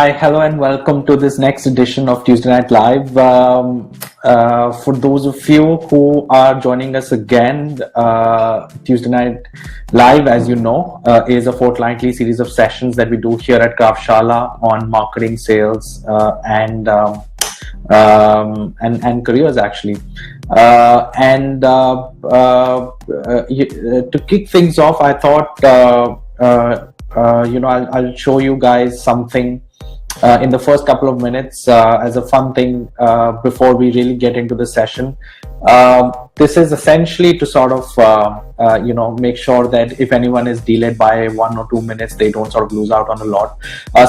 Hi, hello, and welcome to this next edition of Tuesday Night Live. For those of you who are joining us again, Tuesday Night Live, as you know, is a fortnightly series of sessions that we do here at Kraftshala on marketing, sales, and careers, actually. To kick things off, I thought I'll show you guys something in the first couple of minutes as a fun thing before we really get into the session. This is essentially to sort of make sure that if anyone is delayed by 1 or 2 minutes, they don't sort of lose out on a lot.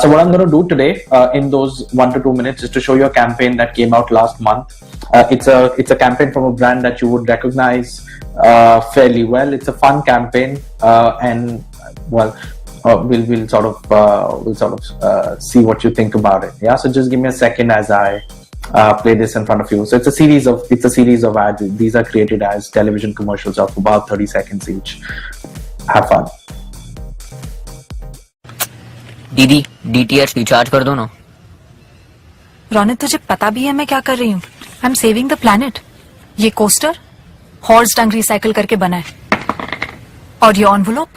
So what I'm going to do today in those 1 to 2 minutes is to show you a campaign that came out last month. It's a campaign from a brand that you would recognize fairly well. It's a fun campaign, we'll sort of see what you think about it. Yeah, so just give me a second as I play this in front of you. So it's a series of ads. These are created as television commercials of about 30 seconds each. Have fun. दीदी DTH recharge कर दो ना। रोनित, तुझे पता भी है मैं क्या कर रही हूँ? I am saving the planet. ये कोस्टर हॉर्स डंग रिसाइकिल करके बना है और ये एनवलप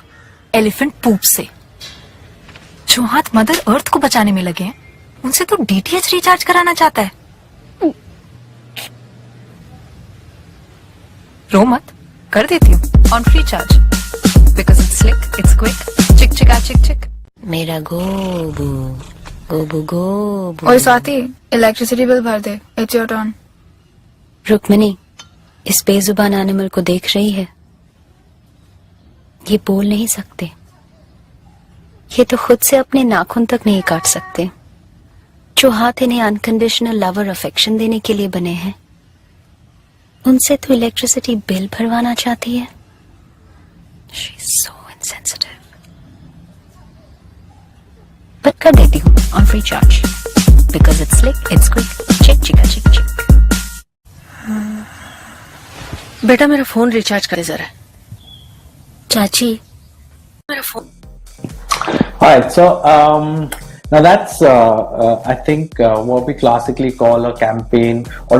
एलिफेंट पूप से। जो हाथ मदर अर्थ को बचाने में लगे हैं, उनसे तो DTH रिचार्ज कराना चाहता है। रो मत, कर देती हूँ on free charge because it's slick, it's quick, chick chicka चिक चिक। मेरा गोबू गोबू गोबू। ओए स्वाति, इलेक्ट्रिसिटी बिल भर दे। It's your turn. रुक्मिनी इस बेजुबान एनिमल को देख रही है? ये बोल नहीं सकते, ये तो खुद से अपने नाखून तक नहीं काट सकते। जो हाथ इन्हें अनकंडीशनल लव और अफेक्शन देने के लिए बने हैं, उनसे तो इलेक्ट्रिसिटी बिल भरवाना चाहती है। She is so insensitive. But कर देती हूँ on free charge because it's slick, it's quick, chick chicka चिक चिक। बेटा मेरा फोन रिचार्ज करे जरा। चाची मेरा phone. All right, so now that's I think what we classically call a campaign, or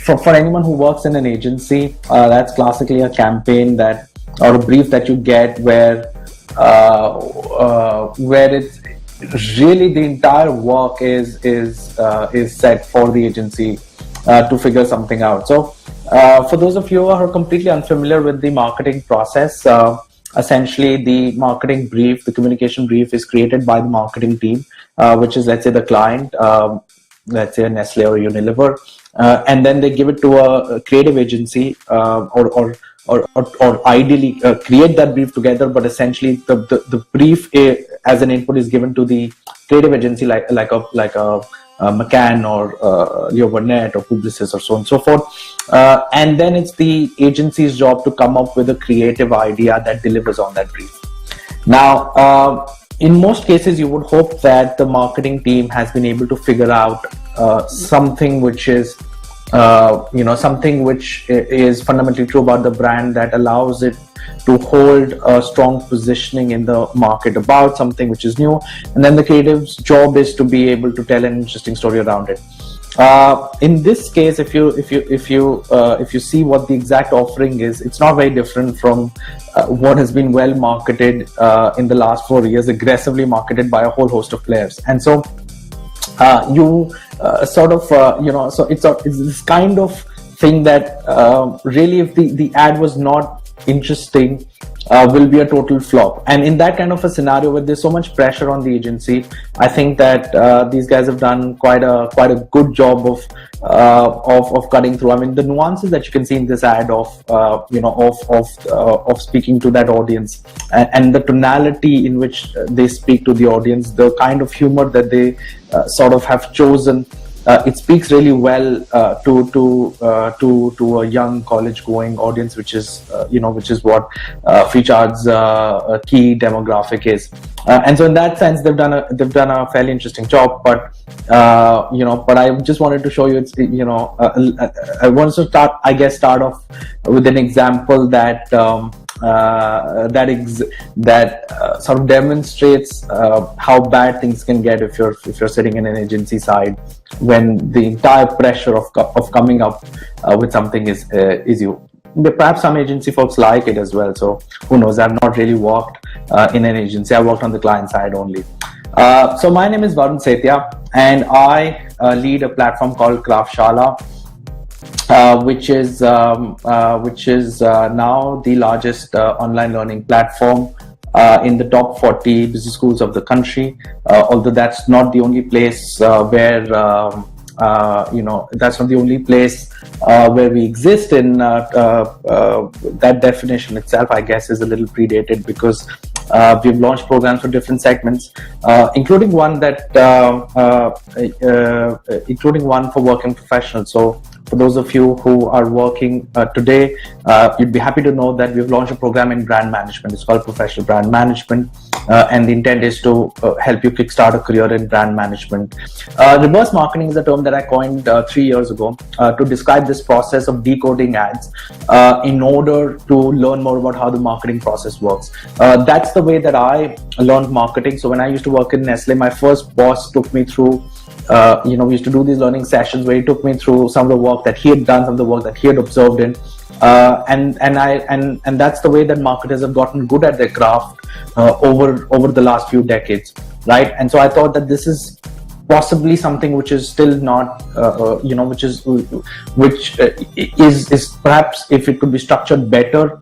for anyone who works in an agency, that's classically a campaign that, or a brief that you get where it's really the entire work is set for the agency to figure something out. So for those of you who are completely unfamiliar with the marketing process, essentially the marketing brief, the communication brief is created by the marketing team, which is, let's say, the client, let's say Nestle or Unilever, and then they give it to a creative agency, or ideally create that brief together. But essentially the brief as an input is given to the creative agency, like a McCann or Leo Burnett or Publicis or so on and so forth, and then it's the agency's job to come up with a creative idea that delivers on that brief. Now, in most cases, you would hope that the marketing team has been able to figure out something which is something which is fundamentally true about the brand, that allows it to hold a strong positioning in the market about something which is new, and then the creative's job is to be able to tell an interesting story around it. In this case, if you see what the exact offering is, it's not very different from what has been well marketed in the last 4 years, aggressively marketed by a whole host of players. And so so it's this kind of thing that really, if the ad was not interesting, will be a total flop. And in that kind of a scenario where there's so much pressure on the agency, I think that these guys have done quite a good job of cutting through. I mean, the nuances that you can see in this ad of speaking to that audience, and the tonality in which they speak to the audience, the kind of humor that they sort of have chosen. It speaks really well to a young college-going audience, which is what FreeCharge's key demographic is, and so in that sense, they've done a fairly interesting job. But but I just wanted to show you, I wanted to start off with an example that sort of demonstrates how bad things can get if you're sitting in an agency side, when the entire pressure of coming up with something is you. Perhaps some agency folks like it as well. So who knows? I've not really worked in an agency. I worked on the client side only. So my name is Varun Satia, and I lead a platform called Kraftshala, which is now the largest online learning platform in the top 40 business schools of the country. Although that's not the only place where that's not the only place where we exist in. That definition itself, I guess, is a little predated, because we've launched programs for different segments, including one for working professionals. So for those of you who are working today, you'd be happy to know that we've launched a program in brand management. It's called Professional Brand Management, and the intent is to help you kickstart a career in brand management. Reverse marketing is a term that I coined 3 years ago to describe this process of decoding ads in order to learn more about how the marketing process works. That's the way that I learned marketing. So when I used to work in Nestle, my first boss took me through we used to do these learning sessions where he took me through some of the work that he had done, some of the work that he had observed in, and that's the way that marketers have gotten good at their craft over the last few decades, right? And so I thought that this is possibly something which is still not, which is perhaps, if it could be structured better,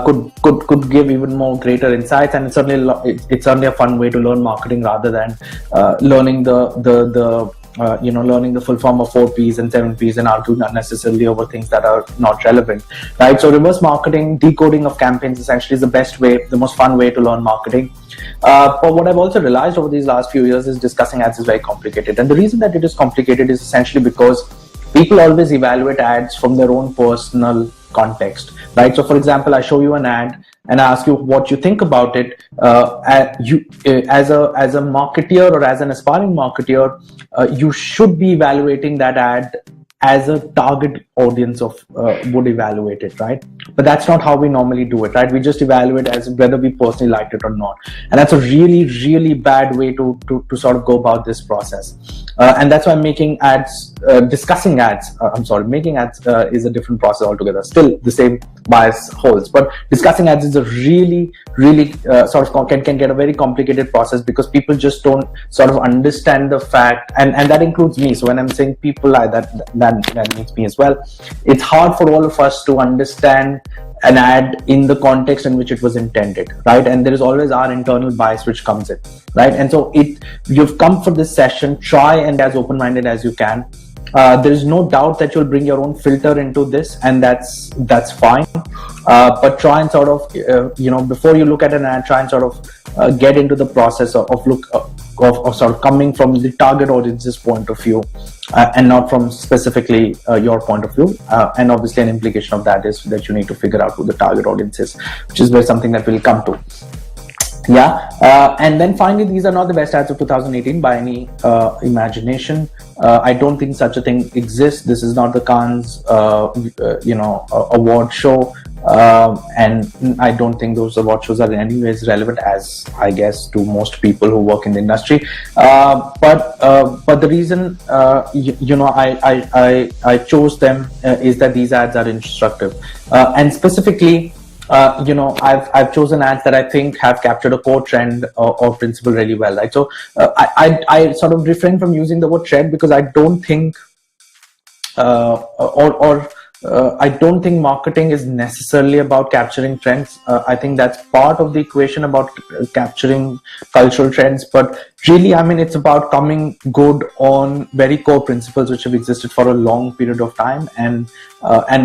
could give even more greater insights. And it's certainly a fun way to learn marketing, rather than learning learning the full form of 4 Ps and 7 Ps and arguing unnecessarily over things that are not relevant, right? So reverse marketing, decoding of campaigns, essentially is the best way, the most fun way to learn marketing. But what I've also realized over these last few years is discussing ads is very complicated. And the reason that it is complicated is essentially because people always evaluate ads from their own personal context, right? So for example, I show you an ad and I ask you what you think about it. As a marketeer or as an aspiring marketeer, you should be evaluating that ad as a target audience would evaluate it, right? But that's not how we normally do it, right? We just evaluate as whether we personally liked it or not. And that's a really, really bad way to sort of go about this process. And that's why making ads, making ads is a different process altogether. Still the same bias holds, but discussing ads is a really, really sort of can get a very complicated process, because people just don't sort of understand the fact, and that includes me. So when I'm saying people, that means me as well. It's hard for all of us to understand an ad in the context in which it was intended, right? And there is always our internal bias which comes in, right? And so you've come for this session, try and as open-minded as you can. There is no doubt that you'll bring your own filter into this, and that's fine. But try and sort of, before you look at an ad, try and sort of get into the process of sort of coming from the target audience's point of view, and not from specifically your point of view. And obviously an implication of that is that you need to figure out who the target audience is, which is where something that we'll come to. And then finally, these are not the best ads of 2018 by any imagination. I don't think such a thing exists. This is not the Cannes, award show, and I don't think those award shows are in any ways relevant, as I guess to most people who work in the industry. But the reason I chose them is that these ads are instructive, and specifically, I've chosen ads that I think have captured a core trend or principle really well, right? So I sort of refrain from using the word trend, because I don't think I don't think marketing is necessarily about capturing trends. I think that's part of the equation about capturing cultural trends, but really, I mean, it's about coming good on very core principles which have existed for a long period of time, and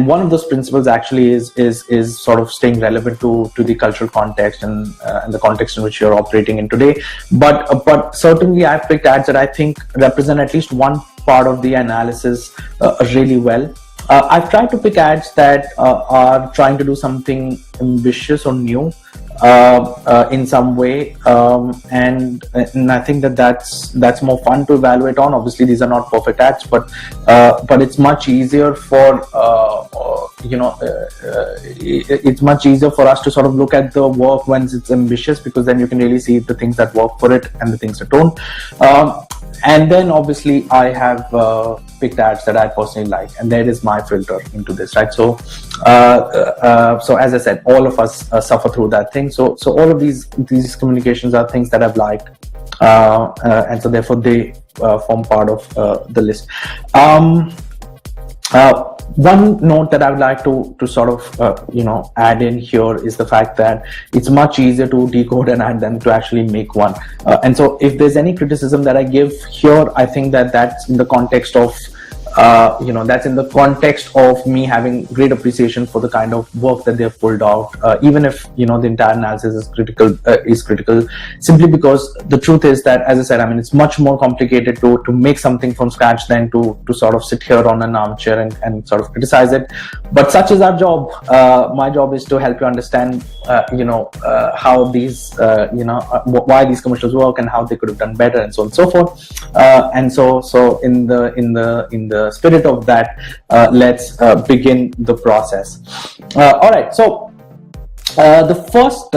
one of those principles actually is sort of staying relevant to the cultural context and the context in which you're operating in today. But certainly, I've picked ads that I think represent at least one part of the analysis really well. I've tried to pick ads that are trying to do something ambitious or new in some way, and I think that's more fun to evaluate on. Obviously, these are not perfect ads, but it's much easier for it's much easier for us to sort of look at the work when it's ambitious, because then you can really see the things that work for it and the things that don't. And then obviously I have picked ads that I personally like, and that is my filter into this, right? So as I said, all of us suffer through that thing. So all of these communications are things that I've liked, and so therefore they form part of the list. One note that I would like to sort of add in here is the fact that it's much easier to decode an ad than to actually make one. And so if there's any criticism that I give here, I think that's in the context of me having great appreciation for the kind of work that they've pulled out, even if the entire analysis is critical, simply because the truth is that, as I said, I mean, it's much more complicated to make something from scratch than to sort of sit here on an armchair and sort of criticize it. But such is our job. My job is to help you understand how these why these commercials work and how they could have done better, and so on and so forth. And so in the spirit of that, let's begin the process. All right, so the first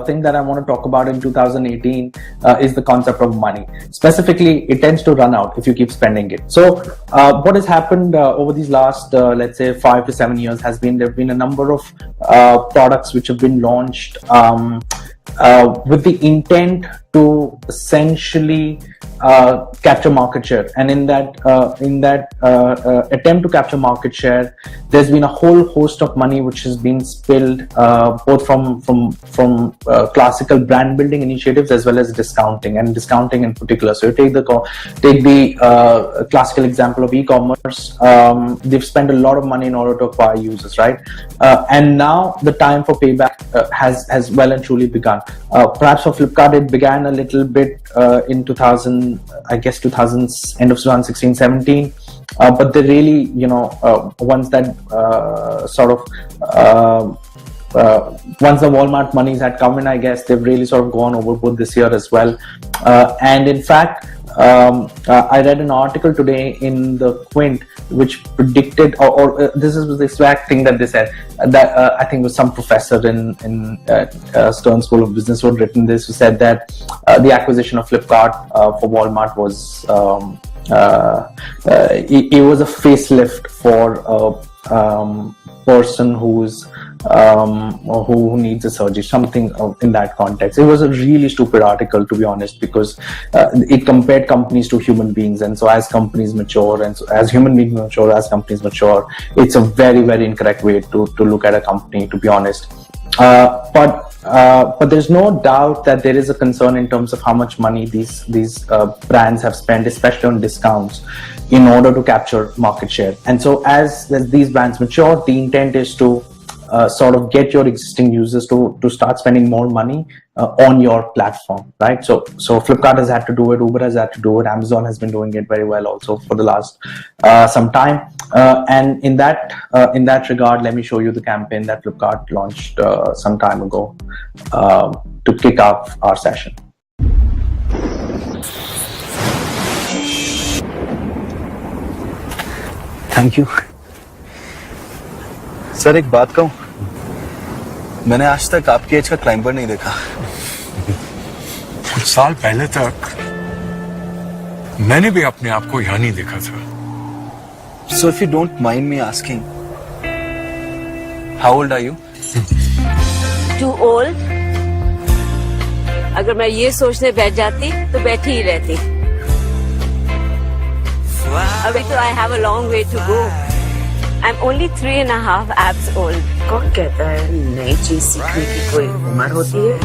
thing that I want to talk about in 2018 is the concept of money. Specifically, it tends to run out if you keep spending it. So what has happened over these last let's say 5 to 7 years has been, there have been a number of products which have been launched with the intent to essentially capture market share, and in that attempt to capture market share, there's been a whole host of money which has been spilled, both from classical brand building initiatives as well as discounting in particular. So you take the classical example of e-commerce. They've spent a lot of money in order to acquire users, right? And now the time for payback has well and truly begun. Perhaps for Flipkart, it began a little bit in end of 2016-17, but they really, once that once the Walmart monies had come in, I guess they've really sort of gone overboard this year as well. And in fact, I read an article today in the Quint which predicted, or this is the exact thing that they said, that I think it was some professor in Stern School of Business who had written this, who said that the acquisition of Flipkart for Walmart was it was a facelift for a person who needs a surgery, something in that context. It was a really stupid article, to be honest, because it compared companies to human beings, and so as companies mature, and so as human beings mature, as companies mature, it's a very, very incorrect way to look at a company, to be honest. But there's no doubt that there is a concern in terms of how much money these brands have spent, especially on discounts, in order to capture market share. And so as these brands mature, the intent is to sort of get your existing users to start spending more money on your platform, right? So Flipkart has had to do it, Uber has had to do it, Amazon has been doing it very well also for the last some time. And in that regard, let me show you the campaign that Flipkart launched some time ago to kick off our session. Thank you sir. एक बात कहूं, मैंने आज तक आपकी as का climber नहीं देखा। कुछ साल पहले तक मैंने भी अपने आप को यहां नहीं देखा था। So if you don't mind me asking, how old are you? Too old? अगर मैं ये सोचने बैठ जाती तो बैठी ही रहती। अभी तो I have a long way to go. I'm only 3.5 abs old. कौन कहता है नई चीज सीखने की कोई उम्र होती है?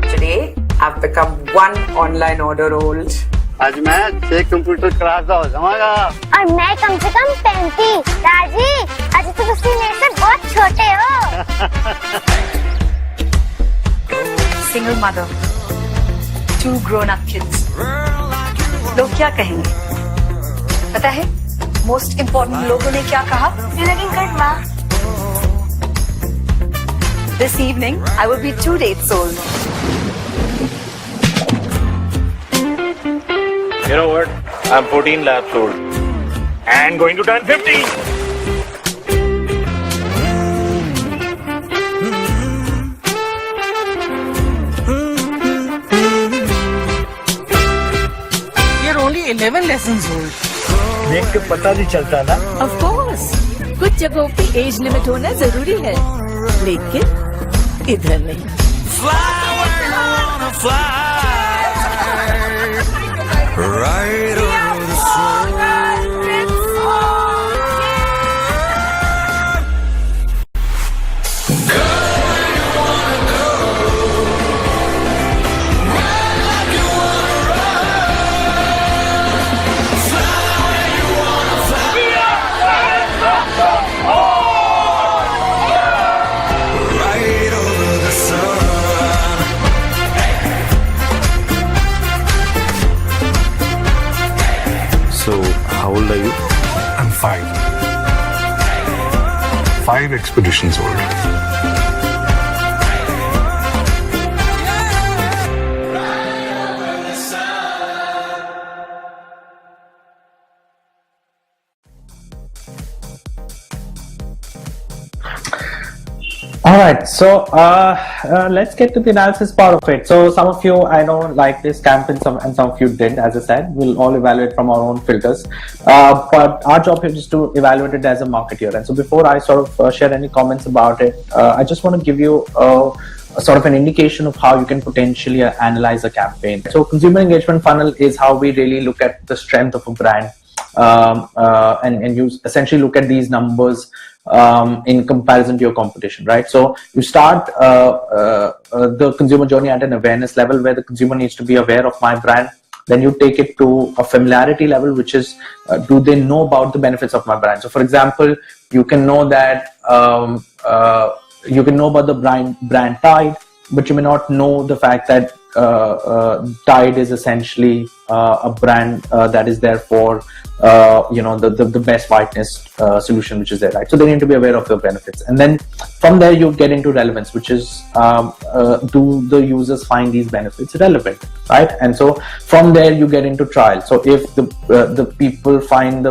Today I've become 1 online order old. आज मैं 6 कंप्यूटर क्लास जाओ समझा? और मैं कम से कम 35। दादी, आज तो तुम मेरे से बहुत छोटे हो। Single mother, 2 grown-up kids. लोग क्या कहेंगे? पता है मोस्ट इम्पोर्टेंट लोगों ने क्या कहा? You're looking good, Ma. This evening I will be 2 dates old. You know what? I'm 14 laps old. and going to turn 50. You're only 11 lessons old. देख के पता नहीं चलता ना। Of course. कुछ जगहों पे एज लिमिट होना जरूरी है, लेकिन इधर नहीं। So, how old are you? I'm 5. 5 expeditions old. All right, so let's get to the analysis part of it. So some of you I know like this campaign, and some of you did. As I said, we'll all evaluate from our own filters, but our job here is to evaluate it as a marketer. And so before I sort of share any comments about it, I just want to give you a sort of an indication of how you can potentially analyze a campaign. So consumer engagement funnel is how we really look at the strength of a brand, and you essentially look at these numbers in comparison to your competition, right? So you start the consumer journey at an awareness level where the consumer needs to be aware of my brand. Then you take it to a familiarity level, which is do they know about the benefits of my brand? So for example, you can know that you can know about the brand Tide, but you may not know the fact that Tide is essentially a brand that is there for the best whiteness solution which is there, right? So they need to be aware of the benefits, and then from there you get into relevance, which is do the users find these benefits relevant, right? And so from there you get into trial. So if the people find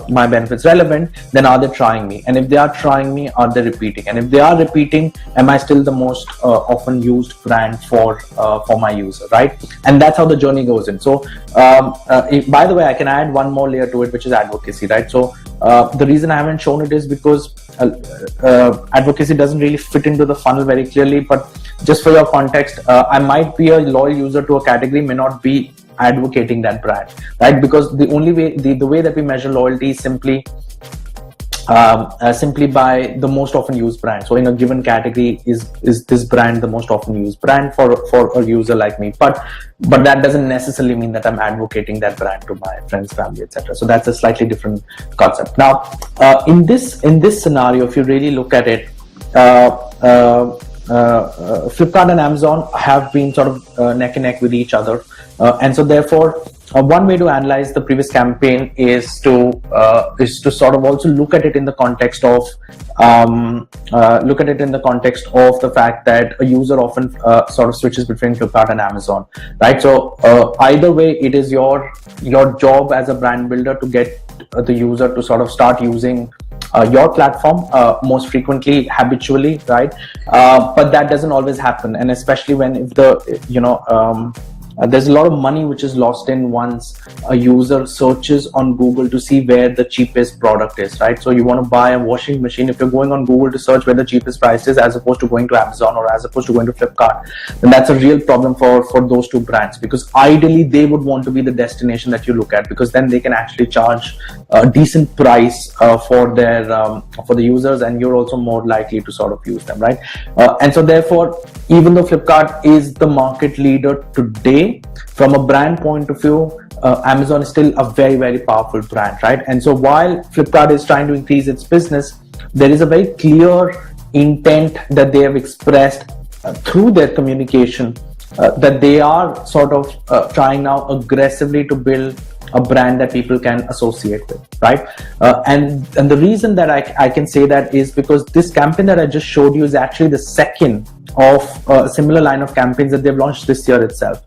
my benefits relevant, then are they trying me? And if they are trying me, are they repeating? And if they are repeating, am I still the most often used brand for my user, right? And that's how the journey goes in. So by the way, I can add one more layer to it, which is advocacy, right? So the reason I haven't shown it is because advocacy doesn't really fit into the funnel very clearly. But just for your context, I might be a loyal user to a category, may not be advocating that brand, right? Because the only way, the way that we measure loyalty is simply by the most often used brand. So in a given category, is this brand the most often used brand for a user like me? But that doesn't necessarily mean that I'm advocating that brand to my friends, family, etc. So that's a slightly different concept. Now, in this scenario, if you really look at it, Flipkart and Amazon have been sort of neck and neck with each other, and so therefore one way to analyze the previous campaign is to sort of also look at it in the context of the fact that a user often sort of switches between Flipkart and Amazon, right? So either way, it is your job as a brand builder to get the user to sort of start using your platform most frequently, habitually, right? But that doesn't always happen, and especially when there's a lot of money which is lost in once a user searches on Google to see where the cheapest product is, right? So you want to buy a washing machine. If you're going on Google to search where the cheapest price is, as opposed to going to Amazon or as opposed to going to Flipkart, then that's a real problem for those two brands, because ideally they would want to be the destination that you look at, because then they can actually charge a decent price for the users, and you're also more likely to sort of use them, right? And so therefore, even though Flipkart is the market leader today, from a brand point of view, Amazon is still a very, very powerful brand, right? And so while Flipkart is trying to increase its business, there is a very clear intent that they have expressed through their communication that they are sort of trying now aggressively to build a brand that people can associate with, right? And the reason that I can say that is because this campaign that I just showed you is actually the second of a similar line of campaigns that they've launched this year itself.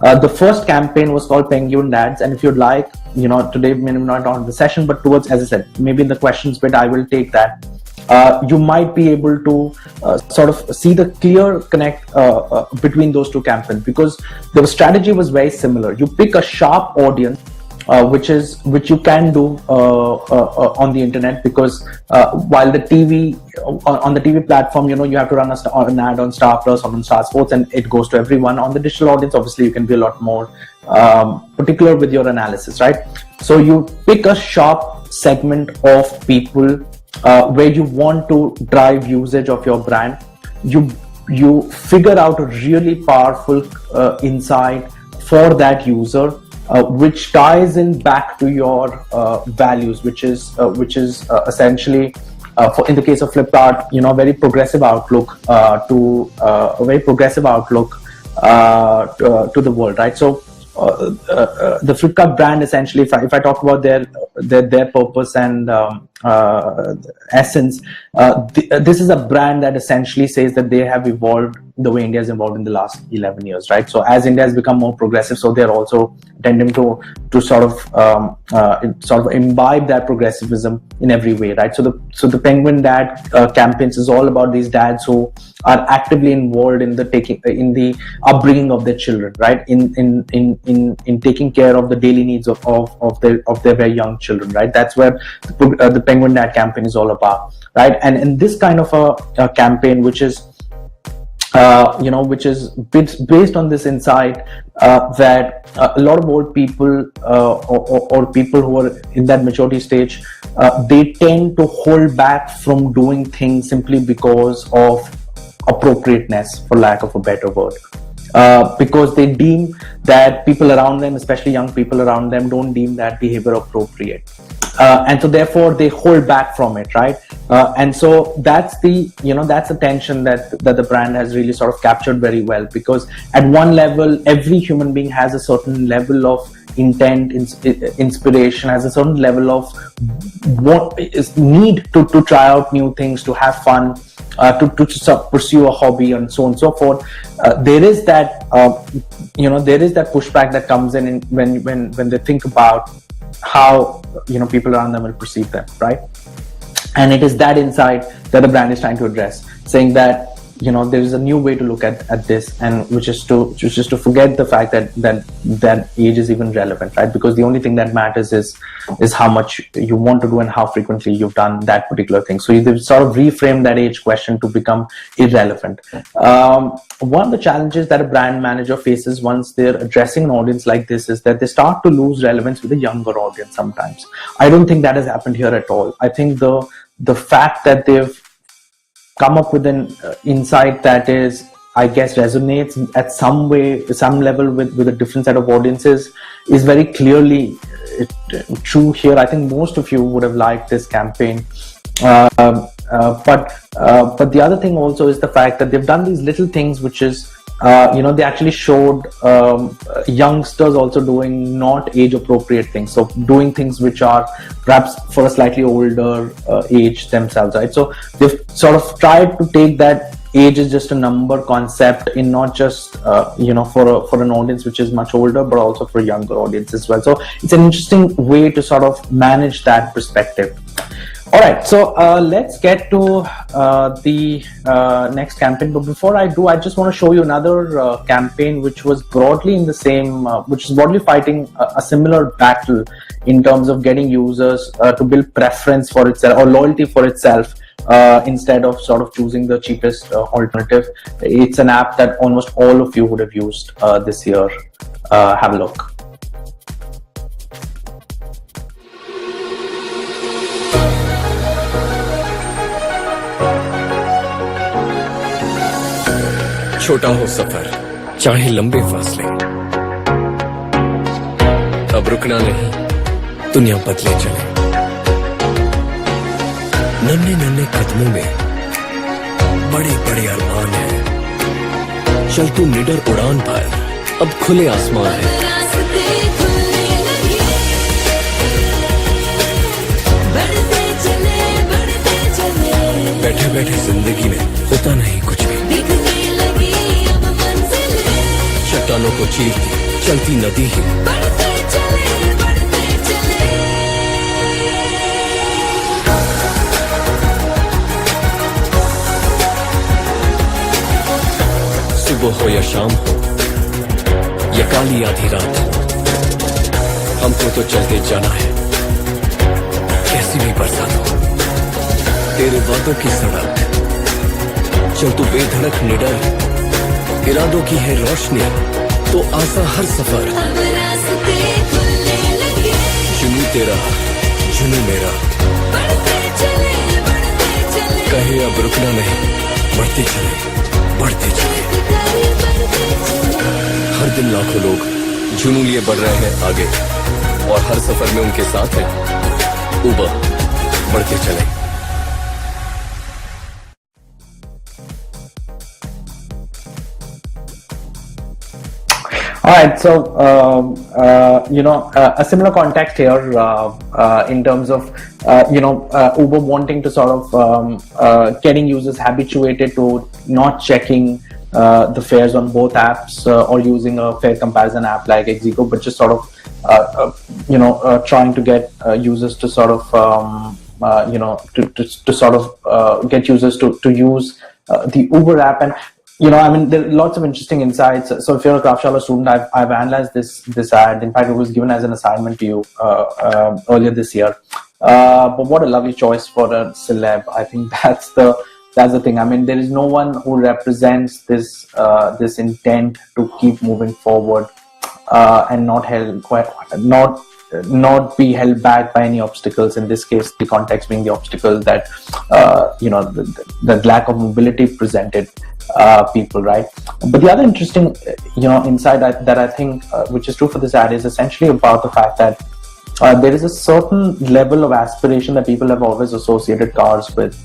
The first campaign was called Penguin Dads, and if you'd like, today maybe not on the session, but towards, as I said, maybe in the questions bit, I will take that. You might be able to sort of see the clear connect between those two campaigns, because the strategy was very similar. You pick a sharp audience, which you can do on the internet, because while the TV on the TV platform, you have to run an ad on Star Plus or on Star Sports, and it goes to everyone. On the digital audience, obviously, you can be a lot more particular with your analysis, right? So you pick a sharp segment of people where you want to drive usage of your brand. You figure out a really powerful insight for that user, which ties in back to your values, which is essentially, in the case of Flipkart, very progressive outlook to the world, right? So the Flipkart brand, essentially, if I talk about their purpose and essence, this is a brand that essentially says that they have evolved the way India has evolved in the last 11 years, right? So as India has become more progressive, so they're also tending to sort of imbibe that progressivism in every way, right? So the Penguin Dad campaigns is all about these dads who are actively involved in the upbringing of their children, right? In taking care of the daily needs of their very young children, right? That's where the Penguin Dad campaign is all about, right? And this kind of a campaign, which is based on this insight that a lot of old people or people who are in that maturity stage, they tend to hold back from doing things simply because of appropriateness, for lack of a better word. Because they deem that people around them, especially young people around them, don't deem that behavior appropriate. And so therefore they hold back from it, right? And so that's the tension that the brand has really sort of captured very well, because at one level, every human being has a certain level of intent, inspiration, has a certain level of what is need to try out new things, to have fun, to pursue a hobby, and so on and so forth. There is that pushback that comes in when they think about how people around them will perceive them, right? And it is that insight that the brand is trying to address, saying that there is a new way to look at this, and which is to forget the fact that age is even relevant, right? Because the only thing that matters is how much you want to do and how frequently you've done that particular thing. So you sort of reframe that age question to become irrelevant. One of the challenges that a brand manager faces once they're addressing an audience like this is that they start to lose relevance with a younger audience sometimes. I don't think that has happened here at all. I think the fact that they've come up with an insight that is, I guess, resonates at some level with a different set of audiences is very clearly true here. I think most of you would have liked this campaign. But the other thing also is the fact that they've done these little things, which is, they actually showed youngsters also doing not age appropriate things. So doing things which are perhaps for a slightly older age themselves, right? So they've sort of tried to take that age is just a number concept in not just, for an audience which is much older, but also for a younger audience as well. So it's an interesting way to sort of manage that perspective. All right, so let's get to the next campaign. But before I do, I just want to show you another campaign which was broadly in the same, which is broadly fighting a similar battle in terms of getting users to build preference for itself or loyalty for itself instead of sort of choosing the cheapest alternative. It's an app that almost all of you would have used this year. Have a look. छोटा हो सफर, चाहे लंबे फासले, अब रुकना नहीं, दुनिया बदले चले। नन्हे नन्हे कदमों में बड़े बड़े अरमान हैं। चल तू निडर उड़ान पर, अब खुले आसमान है। बैठे बैठे जिंदगी में होता नहीं कुछ भी। चट्टानों को चीरती चलती नदी ही सुबह हो या शाम हो या काली आधी रात, हमको तो चलते जाना है, कैसी भी बरसात हो। तेरे वादों की सड़क, चल तू बेधड़क निडर, इरादों की है रोशनी, तो आसा हर सफर। जुनू तेरा, जुनू मेरा, कहे अब रुकना नहीं, बढ़ते चले, बढ़ते चले। हर दिन लाखों लोग जुनू लिए बढ़ रहे हैं आगे, और हर सफर में उनके साथ है उबर, बढ़ते चले। All right, so a similar context here in terms of Uber wanting to sort of getting users habituated to not checking the fares on both apps or using a fare comparison app like Exigo, but just sort of trying to get users to sort of to sort of get users to use the Uber app. And I mean, there are lots of interesting insights. So if you're a Kraftshala student, I've analyzed this ad. In fact, it was given as an assignment to you earlier this year. But what a lovely choice for a celeb. I think that's the thing. I mean, there is no one who represents this intent to keep moving forward and not be held back by any obstacles. In this case, the context being the obstacle that the lack of mobility presented people, right? But the other interesting insight that I think which is true for this ad is essentially about the fact that there is a certain level of aspiration that people have always associated cars with,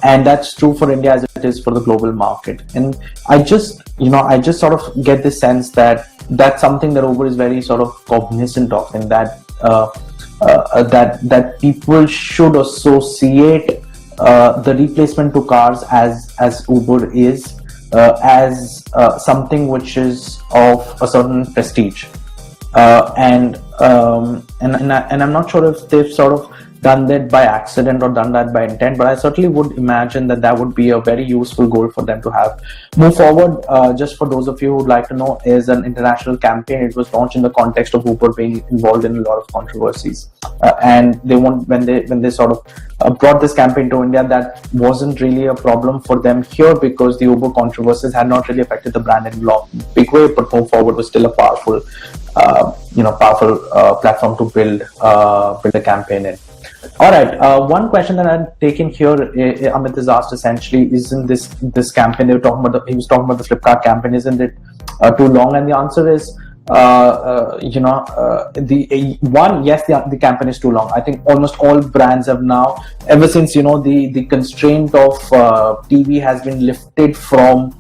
and that's true for India as it is for the global market. And I just sort of get this sense that that's something that Uber is very sort of cognizant of, in that that people should associate the replacement to cars as Uber is as something which is of a certain prestige, and I'm not sure if they've sort of done that by accident or done that by intent, but I certainly would imagine that would be a very useful goal for them to have. Move forward, just for those of you who would like to know, is an international campaign. It was launched in the context of Uber being involved in a lot of controversies, and when they sort of brought this campaign to India, that wasn't really a problem for them here because the Uber controversies had not really affected the brand in a big way. But Move Forward was still a powerful platform to build a campaign in. All right. One question that I've taken here, Amit has asked essentially, isn't this campaign he was talking about the Flipkart campaign, isn't it too long? And the answer is, the campaign is too long. I think almost all brands have now, ever since the constraint of TV has been lifted from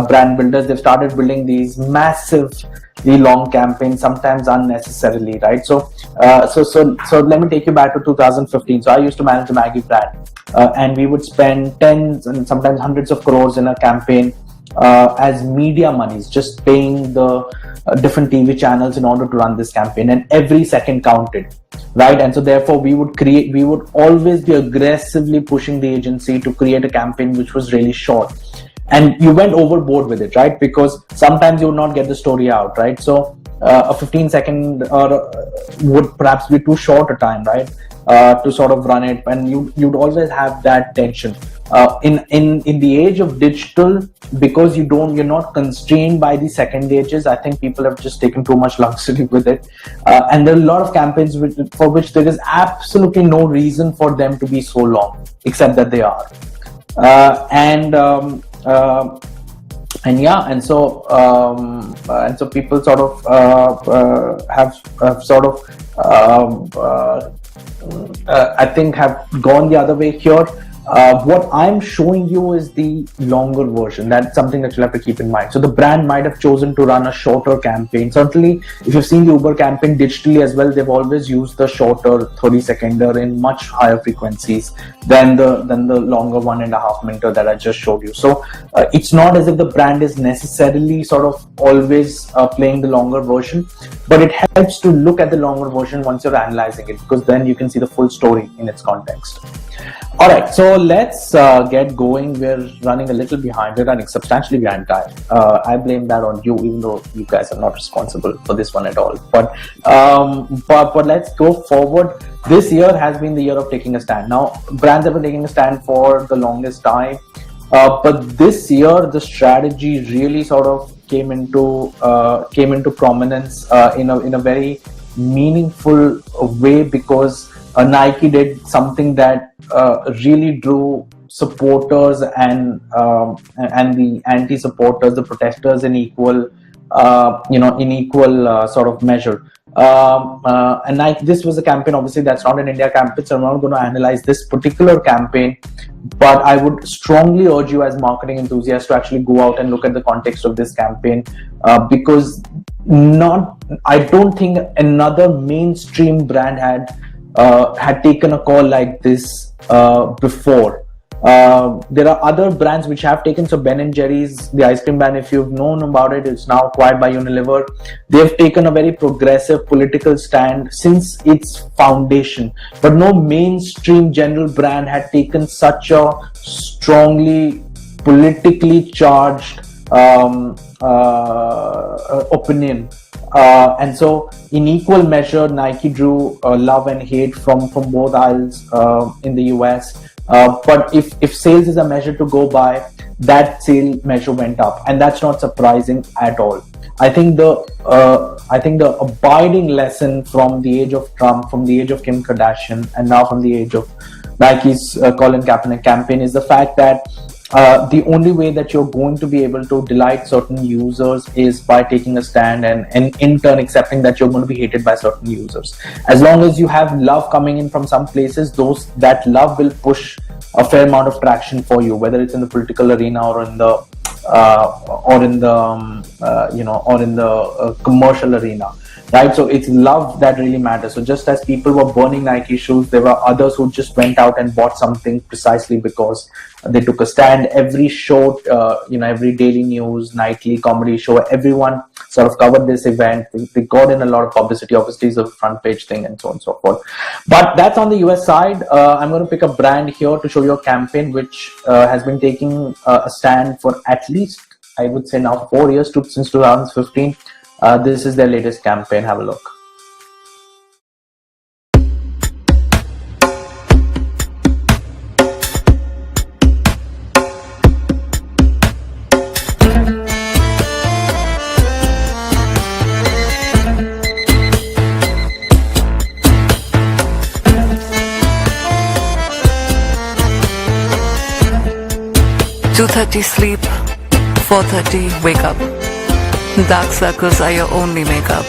brand builders, they've started building these massively long campaigns, sometimes unnecessarily, right? So let me take you back to 2015. So I used to manage a Maggie brand, and we would spend tens and sometimes hundreds of crores in a campaign as media monies, just paying the different TV channels in order to run this campaign, and every second counted, right? And so therefore we would always be aggressively pushing the agency to create a campaign which was really short. And you went overboard with it, right? Because sometimes you would not get the story out, right? So a 15-second would perhaps be too short a time, right? To sort of run it, and you'd always have that tension. In the age of digital, because you're not constrained by the second ages, I think people have just taken too much luxury with it, and there are a lot of campaigns for which there is absolutely no reason for them to be so long, except that they are. And so people sort of have sort of I think have gone the other way here. What I'm showing you is the longer version. That's something that you'll have to keep in mind. So the brand might have chosen to run a shorter campaign. Certainly, if you've seen the Uber campaign digitally as well, they've always used the shorter 30-seconder in much higher frequencies than the longer 1.5 minute that I just showed you. So it's not as if the brand is necessarily sort of always playing the longer version, but it helps to look at the longer version once you're analyzing it, because then you can see the full story in its context. All right, so let's get going. We're running a little behind. We're running substantially behind, guys. I blame that on you, even though you guys are not responsible for this one at all. But let's go forward. This year has been the year of taking a stand. Now, brands have been taking a stand for the longest time, but this year the strategy really sort of came into prominence in a very meaningful way, because Nike did something that really drew supporters and the anti-supporters, the protesters, in equal sort of measure. And Nike, this was a campaign. Obviously, that's not an India campaign, so I'm not going to analyze this particular campaign. But I would strongly urge you, as marketing enthusiasts, to actually go out and look at the context of this campaign, because I don't think another mainstream brand had taken a call like this before. There are other brands which have taken. So Ben & Jerry's, the ice cream brand, if you've known about it, it's now acquired by Unilever. They've taken a very progressive political stand since its foundation. But no mainstream general brand had taken such a strongly politically charged opinion. And so in equal measure, Nike drew love and hate from both aisles in the US. But if sales is a measure to go by, that sale measure went up, and that's not surprising at all. I think the abiding lesson from the age of Trump, from the age of Kim Kardashian, and now from the age of Nike's Colin Kaepernick campaign is the fact that the only way that you're going to be able to delight certain users is by taking a stand and in turn accepting that you're going to be hated by certain users. As long as you have love coming in from some places, that love will push a fair amount of traction for you, whether it's in the political arena or in the commercial arena. Right, so it's love that really matters. So just as people were burning Nike shoes, there were others who just went out and bought something precisely because they took a stand. Every show, every daily news, nightly comedy show, everyone sort of covered this event. They got in a lot of publicity. Obviously, it's a front page thing and so on and so forth. But that's on the US side. I'm going to pick a brand here to show you a campaign which has been taking a stand for at least, I would say now 4 years, since 2015. This is their latest campaign. Have a look. "2:30 sleep, 4:30 wake up. Dark circles are your only makeup.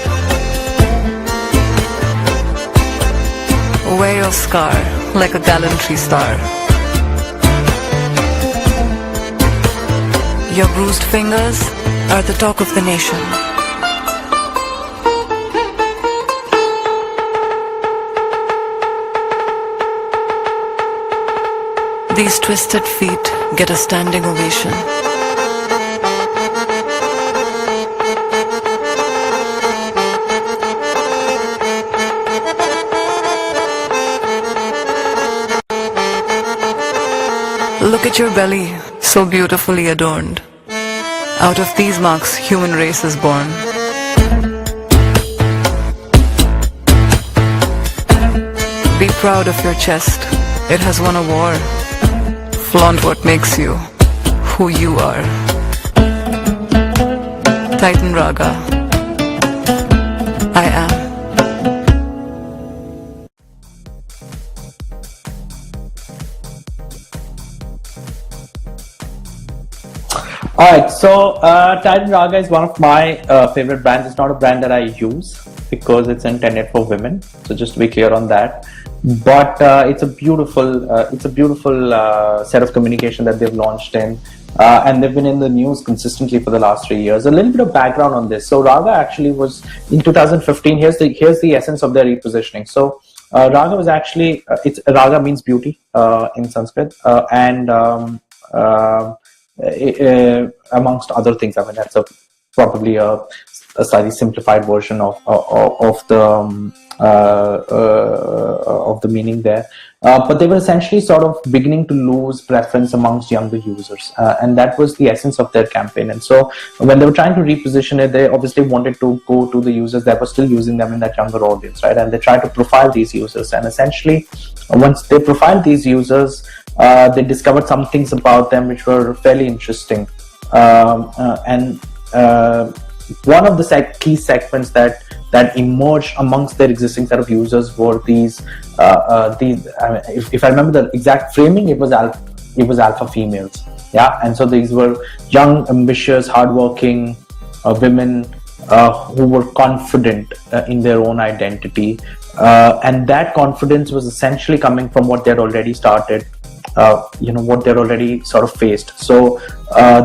Wear your scar like a gallantry star. Your bruised fingers are the talk of the nation. These twisted feet get a standing ovation. Look at your belly, so beautifully adorned. Out of these marks, human race is born. Be proud of your chest. It has won a war. Flaunt what makes you who you are. Titan Raga. I am. Alright, so Titan Raga is one of my favorite brands. It's not a brand that I use because it's intended for women. So just to be clear on that. But it's a beautiful set of communication that they've launched in. And they've been in the news consistently for the last 3 years. A little bit of background on this. So Raga actually was in 2015. Here's the essence of their repositioning. So Raga was actually Raga means beauty in Sanskrit, and amongst other things. I mean, that's a probably a slightly simplified version of the meaning there. But they were essentially sort of beginning to lose preference amongst younger users, and that was the essence of their campaign. And so when they were trying to reposition it, they obviously wanted to go to the users that were still using them in that younger audience, right? And they tried to profile these users, and essentially once they profiled these users, they discovered some things about them which were fairly interesting. And one of the key segments that emerged amongst their existing set of users were these. If I remember the exact framing, it was alpha females. Yeah, and so these were young, ambitious, hardworking women who were confident in their own identity, and that confidence was essentially coming from what they had already started. What they're already sort of faced. So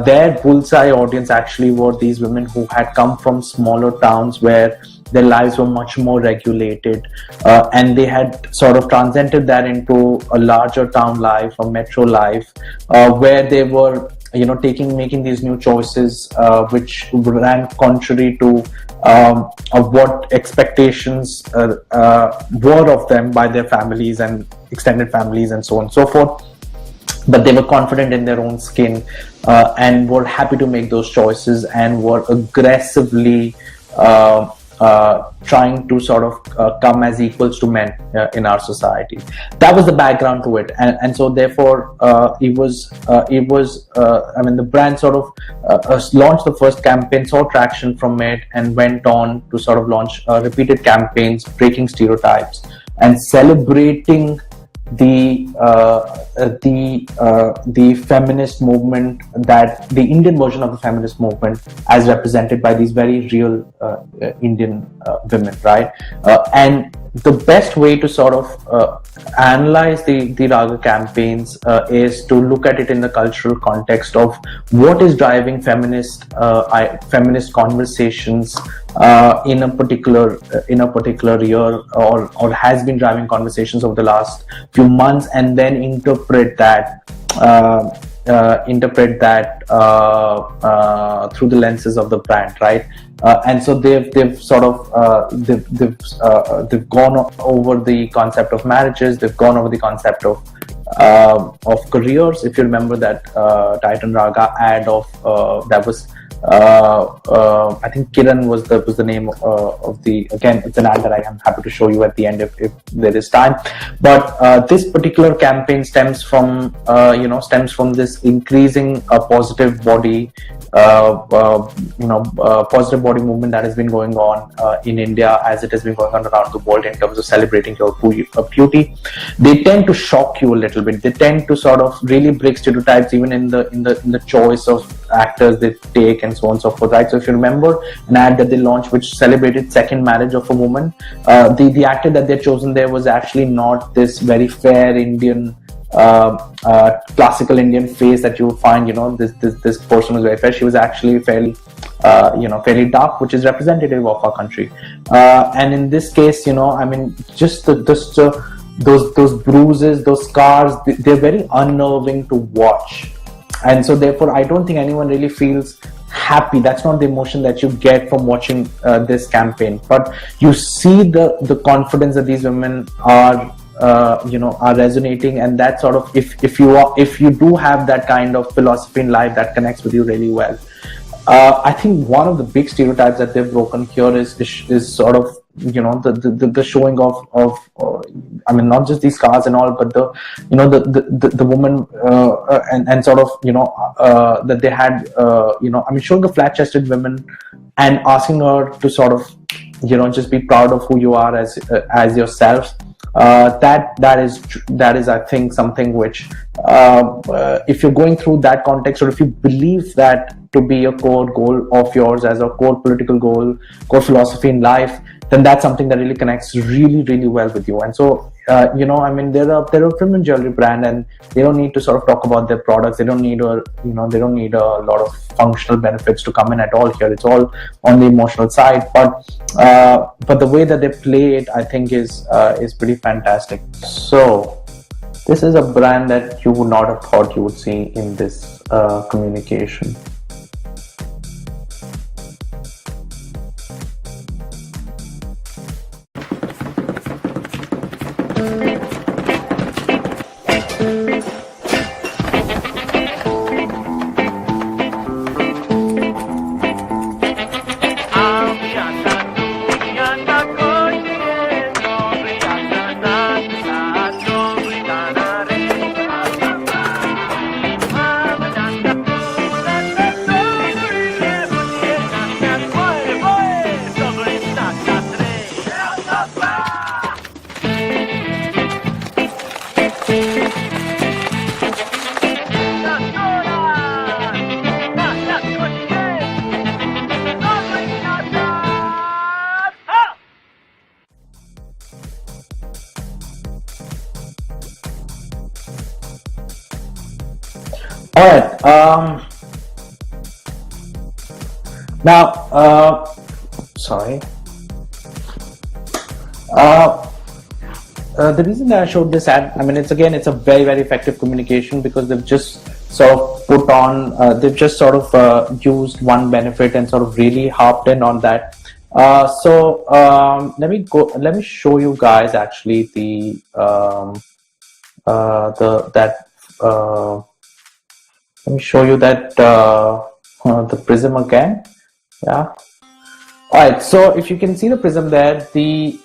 their bullseye audience actually were these women who had come from smaller towns where their lives were much more regulated, and they had sort of transcended that into a larger town life, a metro life, where they were making these new choices which ran contrary to of what expectations were of them by their families and extended families and so on and so forth. But they were confident in their own skin and were happy to make those choices and were aggressively trying to sort of come as equals to men in our society. That was the background to it, and so therefore the brand sort of launched the first campaign, saw traction from it, and went on to sort of launch repeated campaigns, breaking stereotypes and celebrating the feminist movement, that the Indian version of the feminist movement as represented by these very real Indian women, right? And the best way to sort of analyze the Raga campaigns is to look at it in the cultural context of what is driving feminist conversations in a particular year, or has been driving conversations over the last few months, and then interpret that through the lenses of the brand, right? And so they've gone over the concept of marriages, they've gone over the concept of careers. If you remember that Titan Raga ad of that was I think Kiran was the name of the, again, it's an ad that I am happy to show you at the end if there is time. But this particular campaign stems from this increasing positive body positive body movement that has been going on in India, as it has been going on around the world in terms of celebrating your beauty. They tend to shock you a little bit. They tend to sort of really break stereotypes, even in the choice of actors they take and so on and so forth, right? So if you remember an ad that they launched which celebrated second marriage of a woman, the actor that they chosen there was actually not this very fair Indian classical Indian face that you would find, this person was very fair. She was actually fairly dark, which is representative of our country. And in this case, just those bruises, those scars, they're very unnerving to watch. And so therefore, I don't think anyone really feels happy. That's not the emotion that you get from watching this campaign. But you see the confidence that these women are resonating, and that sort of, if you do have that kind of philosophy in life that connects with you really well. I think one of the big stereotypes that they've broken here is sort of the showing of not just these scars and all, but the woman and sort of that they had showing the flat-chested women and asking her to sort of just be proud of who you are as yourself. That is I think something which if you're going through that context, or if you believe that to be a core goal of yours, as a core political goal, core philosophy in life, then that's something that really connects really, really well with you. And so they're a women jewelry brand, and they don't need to sort of talk about their products. They don't need a lot of functional benefits to come in at all here. It's all on the emotional side, but the way that they play it, I think, is pretty fantastic. So this is a brand that you would not have thought you would see in this communication. All right. Now, sorry. The reason that I showed this ad, I mean, it's a very, very effective communication because they've just sort of put on, they've just sort of used one benefit and sort of really harped in on that. Let me show you guys actually let me show you that the prism again. Yeah. All right. So if you can see the prism there, the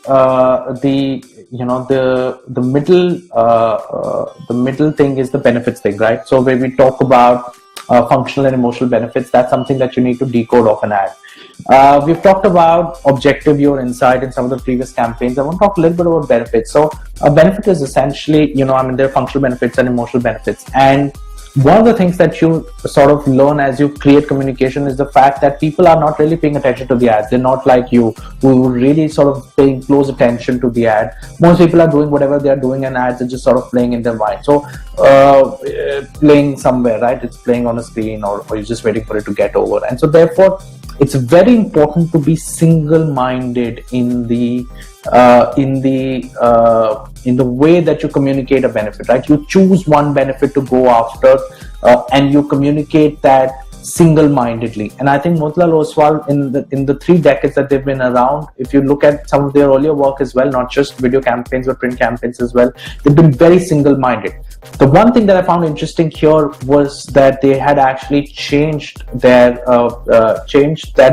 middle thing is the benefits thing, right? So when we talk about functional and emotional benefits, that's something that you need to decode of an ad. We've talked about objective, your insight in some of the previous campaigns. I want to talk a little bit about benefits. So a benefit is essentially, there are functional benefits and emotional benefits. And one of the things that you sort of learn as you create communication is the fact that people are not really paying attention to the ads. They're not like you, who really sort of paying close attention to the ad. Most people are doing whatever they're doing and ads are just sort of playing in their mind. So playing somewhere, right? It's playing on a screen or you're just waiting for it to get over. And so therefore, it's very important to be single-minded in the way that you communicate a benefit, right? You choose one benefit to go after, and you communicate that single-mindedly. And I think Motilal Oswal, in the 3 decades that they've been around, if you look at some of their earlier work as well, not just video campaigns but print campaigns as well, they've been very single-minded. The one thing that I found interesting here was that they had actually changed that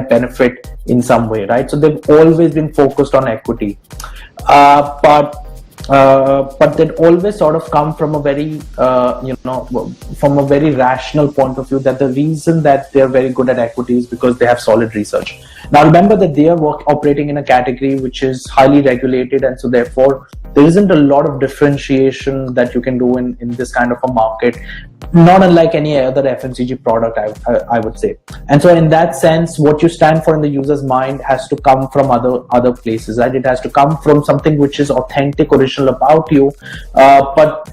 benefit in some way, right? So they've always been focused on equity, but they'd always sort of come from a very from a very rational point of view, that the reason that they're very good at equity is because they have solid research. Now remember that they are operating in a category which is highly regulated, and so therefore there isn't a lot of differentiation that you can do in this kind of a market, not unlike any other FMCG product, I would say. And so in that sense, what you stand for in the user's mind has to come from other places, right? It has to come from something which is authentic, original about you, but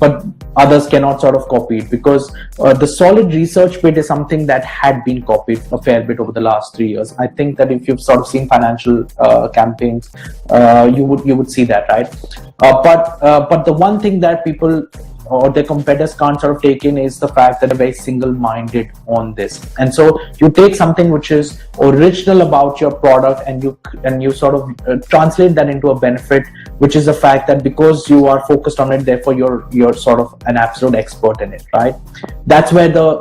others cannot sort of copy it, because the solid research bit is something that had been copied a fair bit over the last 3 years. I think that if you've sort of seen financial campaigns, you would see that, right? But the one thing that people or their competitors can't sort of take in is the fact that they're very single-minded on this. And so you take something which is original about your product and you sort of translate that into a benefit, which is the fact that because you are focused on it, therefore you're sort of an absolute expert in it, right? That's where the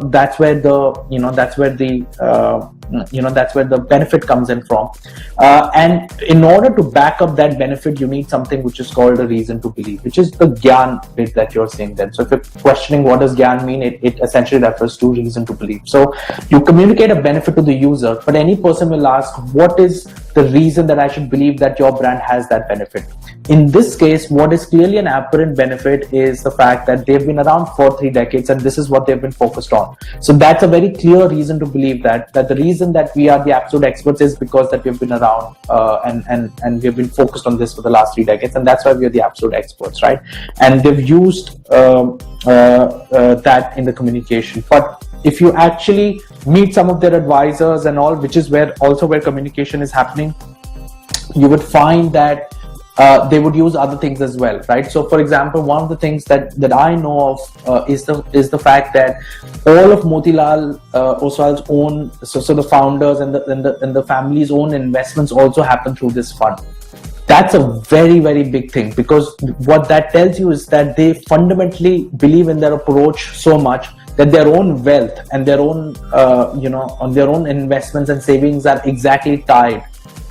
benefit comes in from. And in order to back up that benefit, you need something which is called a reason to believe, which is the Gyan bit that you're saying then. So if you're questioning what does Gyan mean, it essentially refers to reason to believe. So you communicate a benefit to the user, but any person will ask, what is the reason that I should believe that your brand has that benefit? In this case, what is clearly an apparent benefit is the fact that they've been around for 3 decades and this is what they've been focused on. So that's a very clear reason to believe that the reason that we are the absolute experts is because that we've been around and we've been focused on this for the last 3 decades, and that's why we are the absolute experts, right? And they've used that in the communication. But if you actually meet some of their advisors and all, which is where communication is happening, you would find that they would use other things as well, right? So for example, one of the things that I know of is the fact that all of Motilal Oswal's own, so the founders and the family's own investments also happen through this fund. That's a very, very big thing, because what that tells you is that they fundamentally believe in their approach so much that their own wealth and their own on their own investments and savings are exactly tied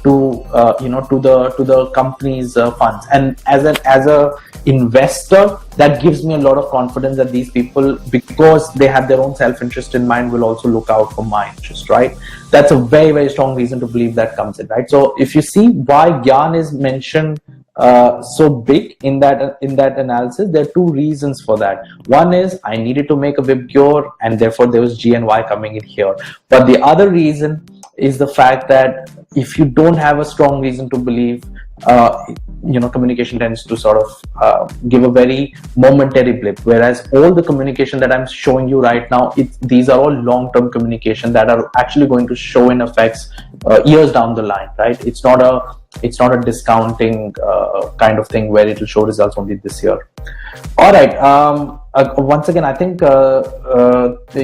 to the company's funds. And as a investor, that gives me a lot of confidence that these people, because they have their own self-interest in mind, will also look out for my interest, right? That's a very, very strong reason to believe that comes in, right? So if you see why Gyan is mentioned so big in that analysis, there are 2 reasons for that. One is I needed to make a Vibgyor, and therefore there was G and Y coming in here. But the other reason is the fact that if you don't have a strong reason to believe, communication tends to sort of give a very momentary blip, whereas all the communication that I'm showing you right now, these are all long-term communication that are actually going to show in effects years down the line, right? It's not a discounting kind of thing where it will show results only this year. All right. Once again, I think let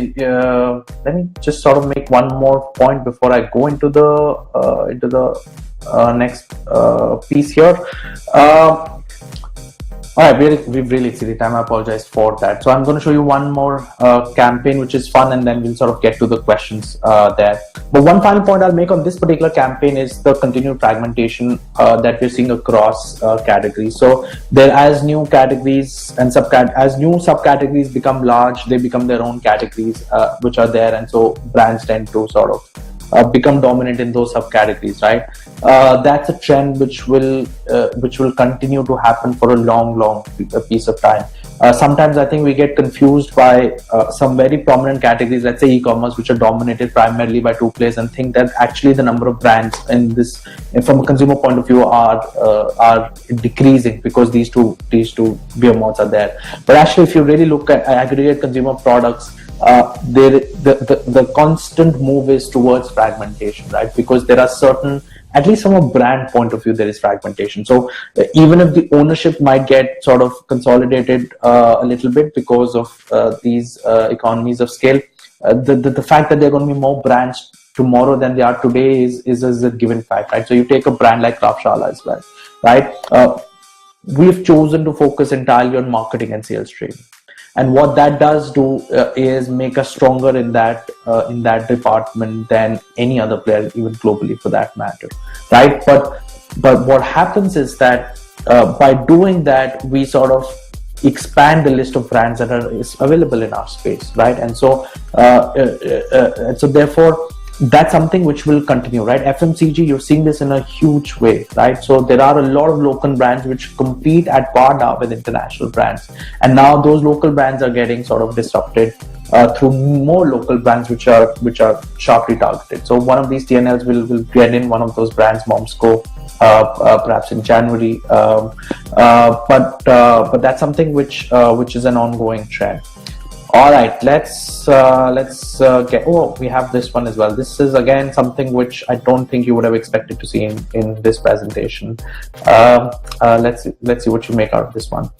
me just sort of make one more point before I go into the next piece here. All right, we've really exceeded time. I apologize for that. So I'm going to show you one more campaign, which is fun, and then we'll sort of get to the questions there. But one final point I'll make on this particular campaign is the continued fragmentation that we're seeing across categories. So there, as new categories and as new subcategories become large, they become their own categories which are there, and so brands tend to sort of become dominant in those subcategories, right? That's a trend which will continue to happen for a long piece of time. Sometimes I think we get confused by some very prominent categories, let's say e-commerce, which are dominated primarily by two players, and think that actually the number of brands in this, from a consumer point of view, are decreasing because these two behemoths are there. But actually, if you really look at aggregate consumer products, the constant move is towards fragmentation, right? Because there are certain, at least from a brand point of view, there is fragmentation. So even if the ownership might get sort of consolidated a little bit because of these economies of scale, the fact that there are going to be more brands tomorrow than they are today is a given fact, right? So you take a brand like Kraftshala as well, right? We've chosen to focus entirely on marketing and sales training. And what that does do is make us stronger in that department than any other player, even globally for that matter, right? But what happens is that by doing that, we sort of expand the list of brands that is available in our space, right? And so therefore, that's something which will continue, right? FMCG, you're seeing this in a huge way, right? So there are a lot of local brands which compete at par now with international brands, and now those local brands are getting sort of disrupted through more local brands which are sharply targeted. So one of these TNLs will get in one of those brands, Momsco, perhaps in January, but that's something which is an ongoing trend. All right, let's get. Oh, we have this one as well. This is again something which I don't think you would have expected to see in this presentation. Let's see what you make out of this one.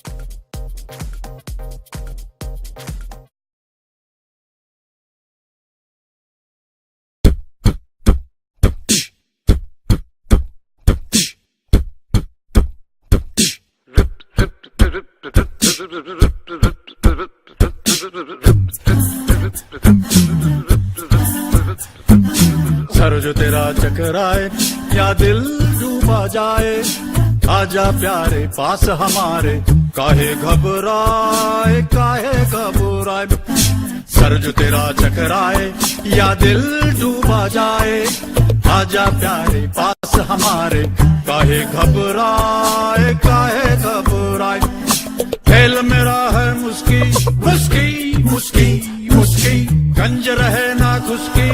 Sir जो तेरा चकराए या दिल डूबा जाए, आजा प्यारे पास हमारे, काहे घबराए सर जो तेरा चकराए या दिल डूबा जाए, आजा प्यारे पास हमारे, काहे घबराए खेल मेरा है मुस्की मुस्की मुस्की मुस्की, गंज रहे ना खुशकी,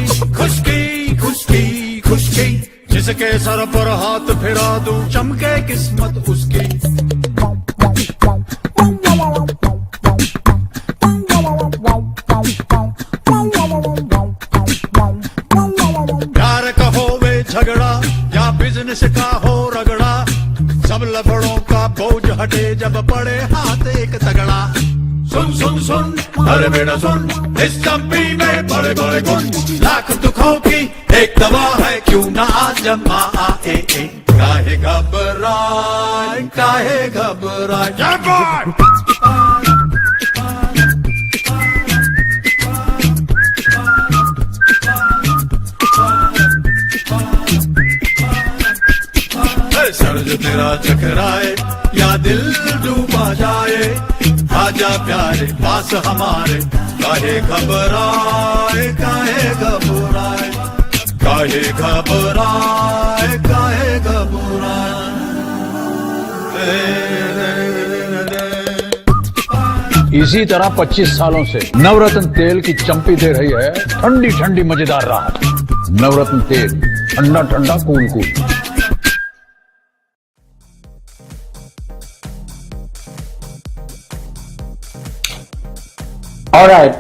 जिसके सर पर हाथ फिरा दूं चमके किस्मत उसकी। प्यार का हो वे झगड़ा या बिजनेस का हो रगड़ा, सब लफड़ों का बोझ हटे जब पड़े हाथ एक तगड़ा। सुन सुन सुन अरे बेटा सुन, इस चंपी में बड़े बड़े गुण, लाख दुखों की एक दवा है, क्यों ना आजमा आए, काहे घबराए सर जो तेरा चकराए या दिल डूबा जाए, आजा प्यारे पास हमारे, काहे घबराए इसी तरह 25 सालों से नवरत्न तेल की चंपी दे रही है ठंडी ठंडी मजेदार राहत। नवरत्न तेल, ठंडा ठंडा cool cool. All right.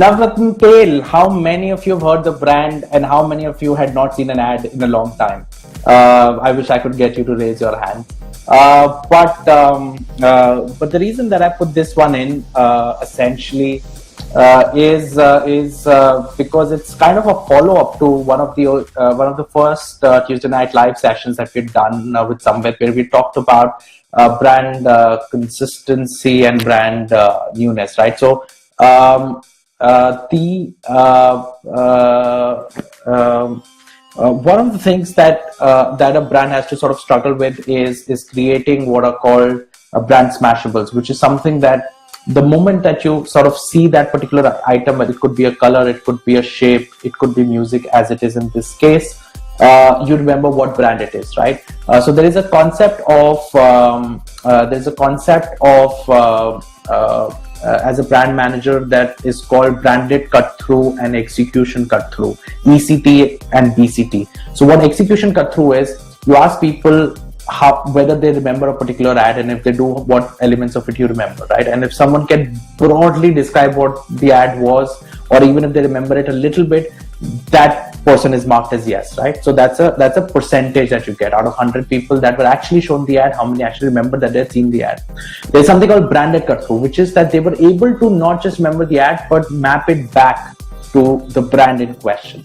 Navratna Tel, how many of you have heard the brand and how many of you had not seen an ad in a long time? I wish I could get you to raise your hand. But the reason that I put this one in essentially is because it's kind of a follow-up to one of the first Tuesday Night Live sessions that we'd done with Samvit, where we talked about brand consistency and brand newness, right? So one of the things that a brand has to sort of struggle with is creating what are called brand smashables, which is something that the moment that you sort of see that particular item, it could be a color, it could be a shape, it could be music, as it is in this case, you remember what brand it is, right? So there is a concept of as a brand manager that is called branded cut through and execution cut through, ECT and BCT. So what execution cut through is, you ask people whether they remember a particular ad, and if they do, what elements of it you remember, right? And if someone can broadly describe what the ad was, or even if they remember it a little bit, that person is marked as yes, right? So that's a percentage that you get out of 100 people that were actually shown the ad, how many actually remember that they've seen the ad. There's something called branded cut through, which is that they were able to not just remember the ad but map it back to the brand in question.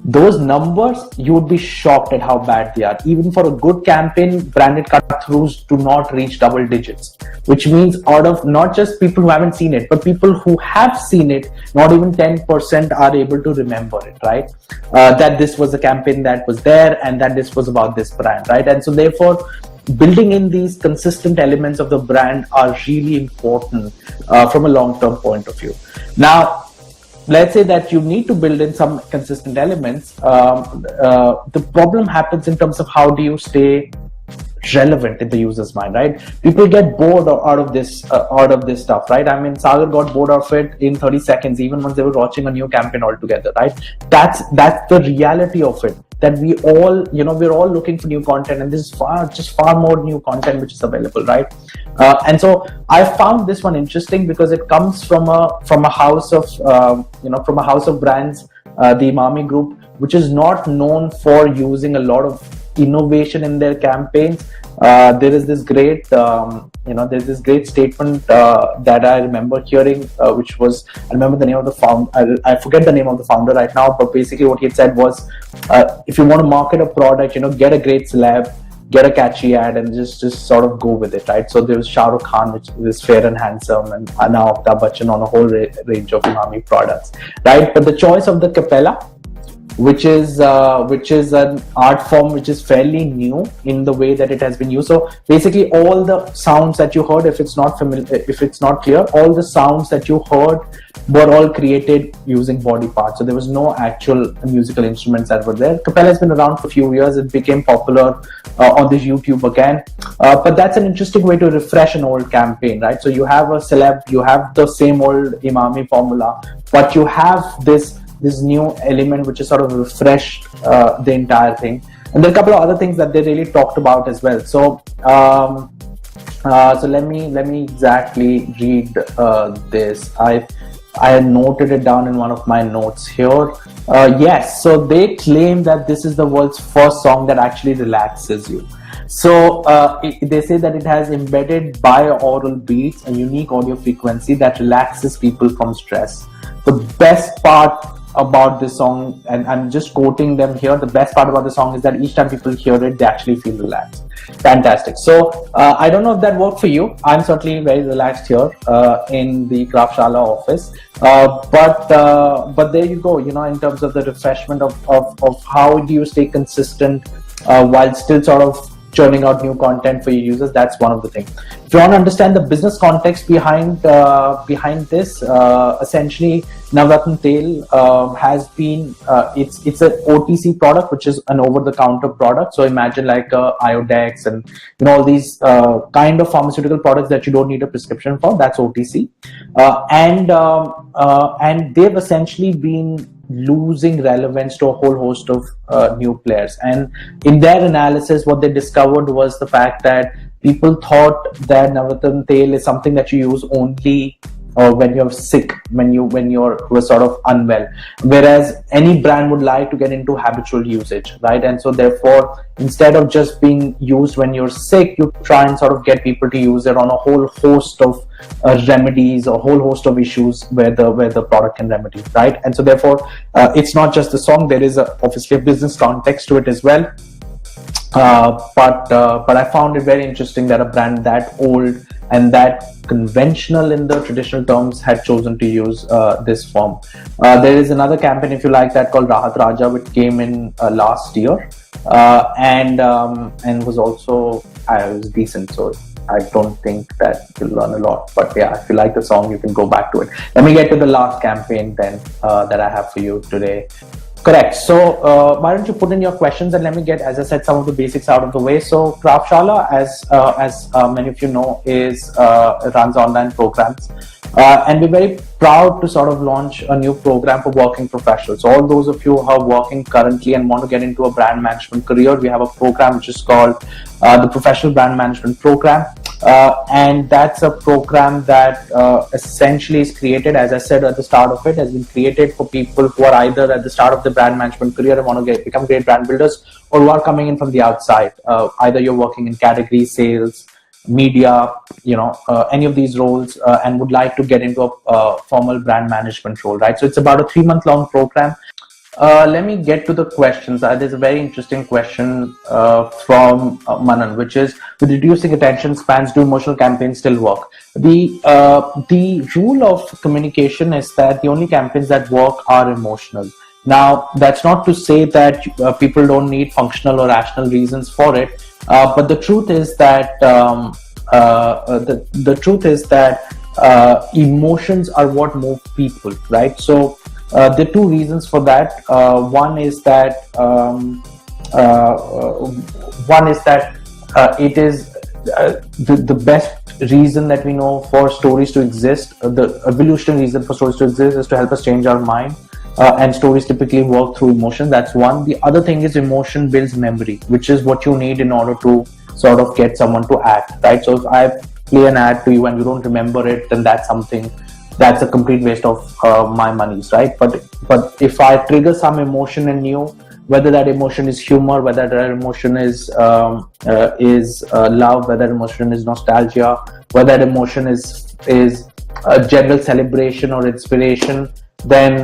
Those numbers, you would be shocked at how bad they are. Even for a good campaign, branded cut-throughs do not reach double digits, which means out of not just people who haven't seen it, but people who have seen it, not even 10% are able to remember it, right? That this was a campaign that was there and that this was about this brand, right? And so therefore, building in these consistent elements of the brand are really important from a long-term point of view. Now, let's say that you need to build in some consistent elements. The problem happens in terms of how do you stay relevant in the user's mind, right? People get bored out of this stuff, right? I mean, Sagar got bored of it in 30 seconds, even once they were watching a new campaign altogether, right? That's the reality of it. That we all, we're all looking for new content, and this is far more new content which is available, right? And so I found this one interesting because it comes from a house of brands, the Imami Group, which is not known for using a lot of innovation in their campaigns. There is this great statement that I remember hearing, which was, I remember the name of the founder, I forget the name of the founder right now, but basically what he had said was, if you want to market a product, get a great celeb, get a catchy ad, and just sort of go with it, right? So there was Shah Rukh Khan, which is fair and handsome, and now Amitabh Bachchan on a whole range of Imami products, right? But the choice of the Capella, which is an art form which is fairly new in the way that it has been used. So basically, all the sounds that you heard, if it's not clear, all the sounds that you heard were all created using body parts. So there was no actual musical instruments that were there. Capella has been around for a few years. It became popular on this YouTube again. But that's an interesting way to refresh an old campaign, right? So you have a celeb, you have the same old Imami formula, but you have this new element which is sort of refreshed the entire thing. And there are a couple of other things that they really talked about as well. So so let me exactly read this. I noted it down in one of my notes here. Yes, so they claim that this is the world's first song that actually relaxes you. So they say that it has embedded binaural beats, a unique audio frequency that relaxes people from stress. The best part about this song, and I'm just quoting them here, the best part about the song is that each time people hear it, they actually feel relaxed. Fantastic. So I don't know if that worked for you. I'm certainly very relaxed here in the Kraftshala office. But there you go, in terms of the refreshment of how do you stay consistent while still sort of churning out new content for your users. That's one of the things. If you want to understand the business context behind this, essentially Navratna Tel has been it's an OTC product, which is an over-the-counter product. So imagine like Iodex and all these kind of pharmaceutical products that you don't need a prescription for. That's OTC, and they've essentially been losing relevance to a whole host of new players. And in their analysis, what they discovered was the fact that people thought that Navratna Tel is something that you use only or when you're sick, when you're sort of unwell, whereas any brand would like to get into habitual usage, right? And so therefore, instead of just being used when you're sick, you try and sort of get people to use it on a whole host of remedies, a whole host of issues where the product can remedy, right? And so therefore, it's not just the song, there is obviously a business context to it as well. But I found it very interesting that a brand that old and that conventional in the traditional terms had chosen to use this form. There is another campaign, if you like, that called Raga, which came in last year, and was also it was decent. So I don't think that you'll learn a lot. But yeah, if you like the song, you can go back to it. Let me get to the last campaign then that I have for you today. Correct. So why don't you put in your questions and let me get, as I said, some of the basics out of the way. So Kraftshala, as many of you know, runs online programs. And we're very proud to sort of launch a new program for working professionals. So all those of you who are working currently and want to get into a brand management career, we have a program which is called the Professional Brand Management Program. And that's a program that essentially is created, as I said at the start of it, has been created for people who are either at the start of the brand management career and want to become great brand builders, or who are coming in from the outside. Either you're working in category, sales, media, any of these roles, and would like to get into a formal brand management role, right? So it's about a 3-month-long program. Let me get to the questions. There's a very interesting question from Manan, which is, with reducing attention spans, do emotional campaigns still work? The rule of communication is that the only campaigns that work are emotional. Now, that's not to say that people don't need functional or rational reasons for it, but the truth is that emotions are what move people, right? So there are two reasons for that. One is that it is the best reason that we know for stories to exist. The evolutionary reason for stories to exist is to help us change our mind. And stories typically work through emotion. That's one. The other thing is emotion builds memory, which is what you need in order to sort of get someone to act, right? So if I play an ad to you and you don't remember it, then that's a complete waste of my monies, right? But if I trigger some emotion in you, whether that emotion is humor, whether that emotion is love, whether emotion is nostalgia, whether that emotion is a general celebration or inspiration, then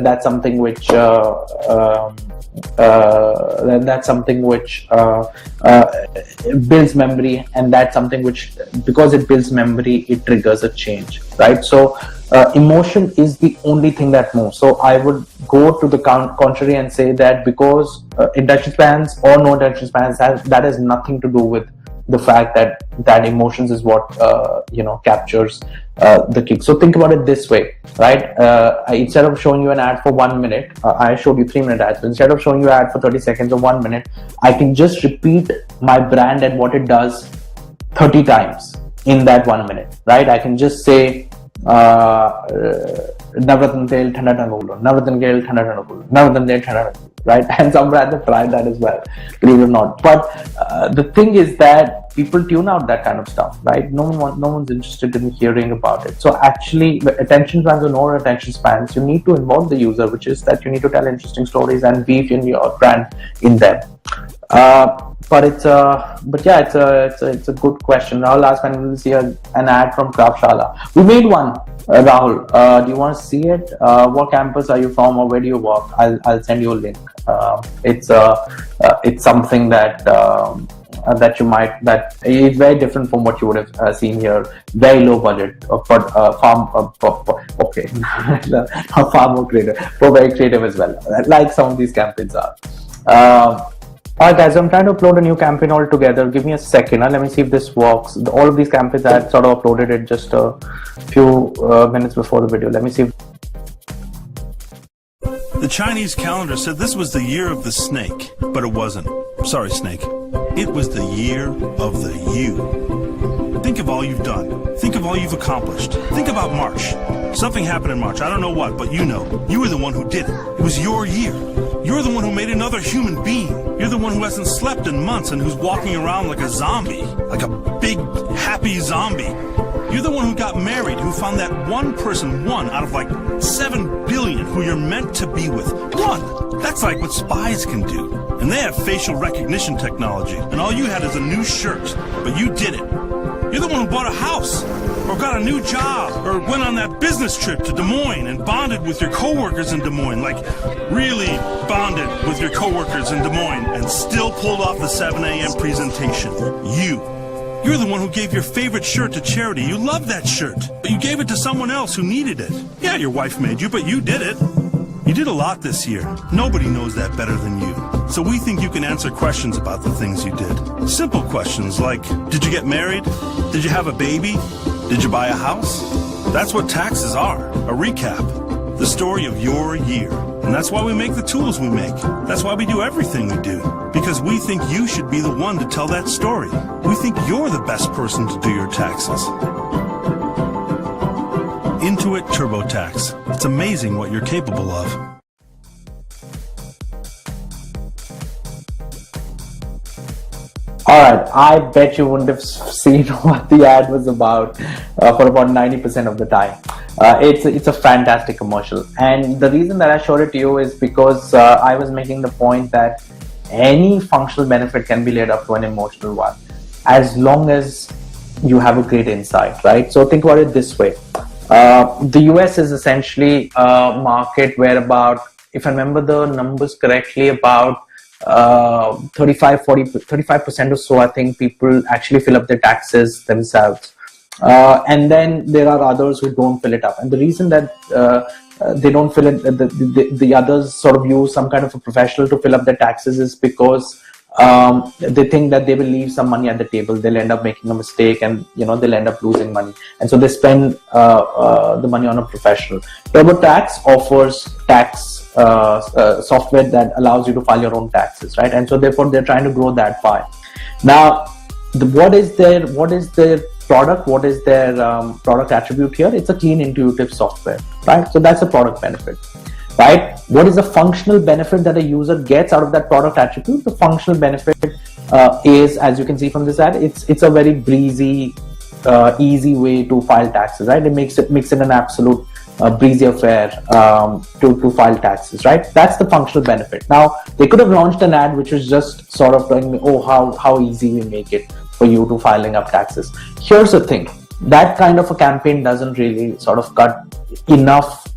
that's something which builds memory, and that's something which, because it builds memory, it triggers a change, right? So emotion is the only thing that moves. So I would go to the contrary and say that because attention spans or no attention spans, that has nothing to do with the fact that emotions is what captures the kick. So think about it this way, right? Instead of showing you an ad for 1 minute, I showed you 3-minute ads. So instead of showing you an ad for 30 seconds or 1 minute, I can just repeat my brand and what it does 30 times in that 1 minute, right? I can just say Navratan Tel Thanda Thanda Bolo, Navratan Tel Thanda Thanda Bolo, Navratan Tel Thanda Thanda, right? And some brands have tried that as well, believe it or not. But the thing is that people tune out that kind of stuff, right? No one's interested in hearing about it. So actually, attention spans or no attention spans, you need to involve the user, which is that you need to tell interesting stories and weave in your brand in them. But it's a good question. Rahul asked when we will see an ad from Kraftshala. We made one, Rahul. Do you want to see it? What campus are you from, or where do you work? I'll send you a link. It's something that you might, that is very different from what you would have seen here. Very low budget, but far more creative, but very creative as well, like some of these campaigns are. Alright guys, I'm trying to upload a new campaign altogether. Give me a second. Let me see if this works. All of these campaigns I had sort of uploaded it just a few minutes before the video. Let me see if... The Chinese calendar said this was the year of the snake, but it wasn't. Sorry, snake. It was the year of the you. Think of all you've done. Think of all you've accomplished. Think about March. Something happened in March. I don't know what, but you know. You were the one who did it. It was your year. You're the one who made another human being. You're the one who hasn't slept in months and who's walking around like a zombie. Like a big, happy zombie. You're the one who got married, who found that one person, one out of like 7 billion who you're meant to be with. One! That's like what spies can do. And they have facial recognition technology, and all you had is a new shirt, but you did it. You're the one who bought a house, or got a new job, or went on that business trip to Des Moines and bonded with your coworkers in Des Moines, like really bonded with your coworkers in Des Moines, and still pulled off the 7 a.m. presentation. You're the one who gave your favorite shirt to charity. You loved that shirt, but you gave it to someone else who needed it. Yeah, your wife made you, but you did it. You did a lot this year. Nobody knows that better than you. So we think you can answer questions about the things you did. Simple questions like, did you get married? Did you have a baby? Did you buy a house? That's what taxes are, a recap. The story of your year. And that's why we make the tools we make. That's why we do everything we do. Because we think you should be the one to tell that story. We think you're the best person to do your taxes. Intuit TurboTax. It's amazing what you're capable of. Alright, I bet you wouldn't have seen what the ad was about for about 90% of the time. It's a fantastic commercial, and the reason that I showed it to you is because I was making the point that any functional benefit can be laid up to an emotional one, as long as you have a great insight, right? So think about it this way. The US is essentially a market where about, if I remember the numbers correctly, about 35% or so, I think people actually fill up their taxes themselves. And then there are others who don't fill it up. And the reason that they don't fill it, the others sort of use some kind of a professional to fill up their taxes is because they think that they will leave some money at the table. They'll end up making a mistake, and they'll end up losing money. And so they spend the money on a professional. TurboTax offers tax software that allows you to file your own taxes, right? And so therefore they're trying to grow that pie. Now, what is their product? What is their product attribute here? It's a clean, intuitive software, right? So that's a product benefit, right? What is the functional benefit that a user gets out of that product attribute? The functional benefit is, as you can see from this ad, it's a very breezy, easy way to file taxes, right? It makes it an absolute breezy affair to file taxes, right? That's the functional benefit. Now, they could have launched an ad which was just sort of telling me, oh, how easy we make it for you to filing up taxes. Here's the thing, that kind of a campaign doesn't really sort of cut enough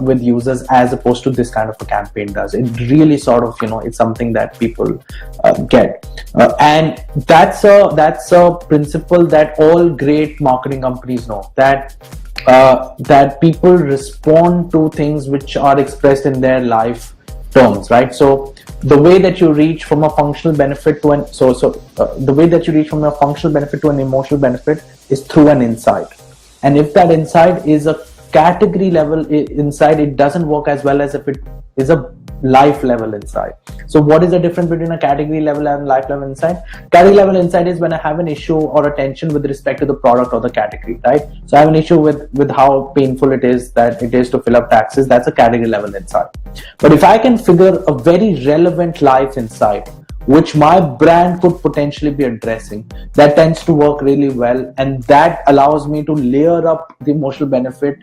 with users as opposed to this kind of a campaign does. It really sort of, it's something that people get. And that's a principle that all great marketing companies know, that people respond to things which are expressed in their life terms, right? So the way that you reach from a functional benefit to the way that you reach from a functional benefit to an emotional benefit is through an insight. And if that insight is a category level insight, it doesn't work as well as if it is a life level insight. So what is the difference between a category level and life level insight? Category level insight is when I have an issue or a tension with respect to the product or the category, right? So I have an issue with how painful it is to fill up taxes. That's a category level insight. But if I can figure a very relevant life insight which my brand could potentially be addressing, that tends to work really well, and that allows me to layer up the emotional benefit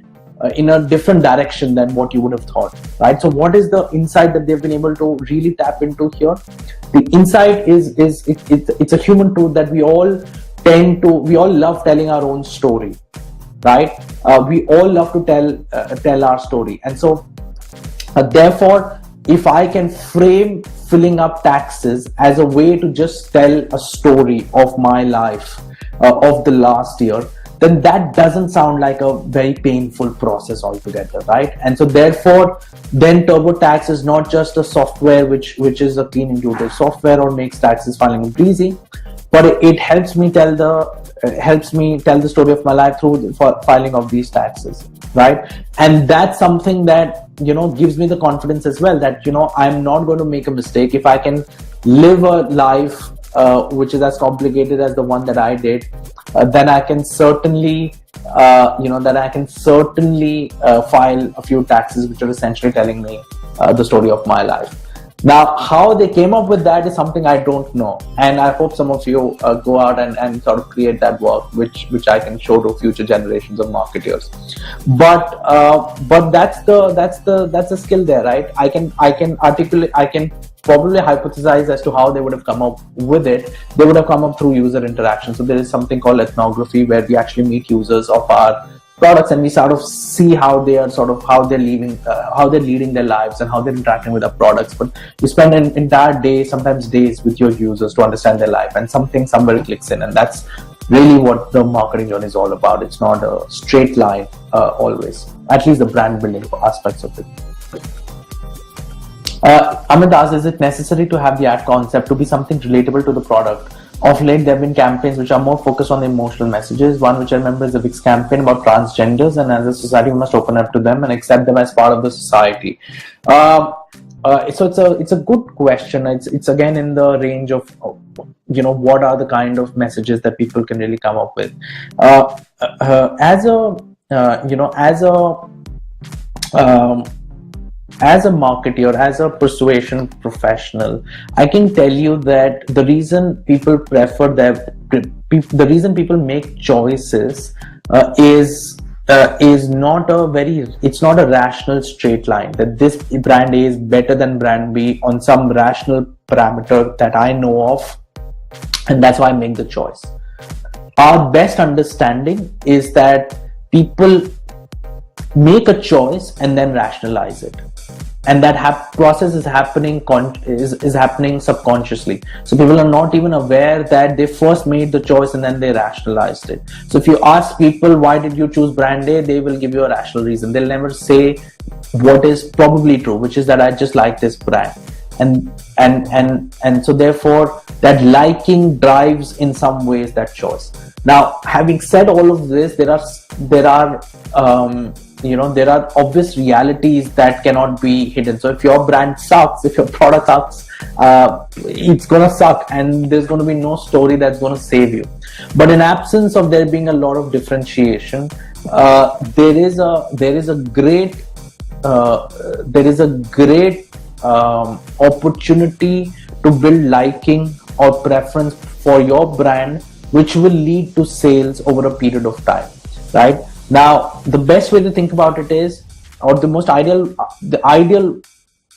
in a different direction than what you would have thought, right? So what is the insight that they've been able to really tap into here? The insight is it's a human truth that we all love telling our own story, right? We all love to tell our story. And so therefore, if I can frame filling up taxes as a way to just tell a story of my life of the last year, then that doesn't sound like a very painful process altogether, right? And so therefore, then TurboTax is not just a software which is a clean, intuitive software or makes taxes filing breezy, but it helps me tell the story of my life through the filing of these taxes, right? And that's something that gives me the confidence as well that I'm not going to make a mistake. If I can live a life which is as complicated as the one that I did, then I can certainly file a few taxes which are essentially telling me the story of my life. Now, how they came up with that is something I don't know, and I hope some of you go out and sort of create that work, which I can show to future generations of marketers. But that's the skill there, right? I can articulate, I can probably hypothesize as to how they would have come up with it. They would have come up through user interaction. So there is something called ethnography, where we actually meet users of our products and we sort of see how they are how they're leading their lives and how they're interacting with our products. But you spend an entire day, sometimes days, with your users to understand their life, and something somewhere clicks in, and that's really what the marketing journey is all about. It's not a straight line always, at least the brand building aspects of it. Amit asks, is it necessary to have the ad concept to be something relatable to the product? Of late, there have been campaigns which are more focused on the emotional messages. One which I remember is the Wix campaign about transgenders, and as a society, we must open up to them and accept them as part of the society. So it's a good question. It's again in the range of what are the kind of messages that people can really come up with. As a marketer, as a persuasion professional, I can tell you that the reason people the reason people make choices is not it's not a rational straight line that this brand A is better than brand B on some rational parameter that I know of, and that's why I make the choice. Our best understanding is that people make a choice and then rationalize it, and that process is happening subconsciously. So people are not even aware that they first made the choice and then they rationalized it. So if you ask people, why did you choose brand A, they will give you a rational reason. They'll never say what is probably true, which is that I just like this brand, and so therefore that liking drives in some ways that choice. Now, having said all of this, there are obvious realities that cannot be hidden. So if your brand sucks, if your product sucks, it's gonna suck, and there's gonna be no story that's gonna save you. But in absence of there being a lot of differentiation, there is a great opportunity to build liking or preference for your brand, which will lead to sales over a period of time, right? Now, the best way to think about it is, or the ideal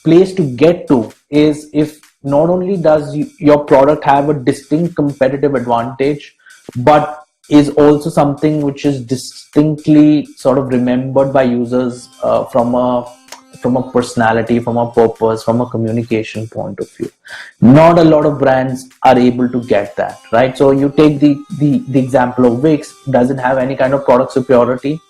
place to get to is if not only does your product have a distinct competitive advantage, but is also something which is distinctly sort of remembered by users from a personality, from a purpose, from a communication point of view. Not a lot of brands are able to get that, right? So you take the example of Wix. Doesn't have any kind of product superiority.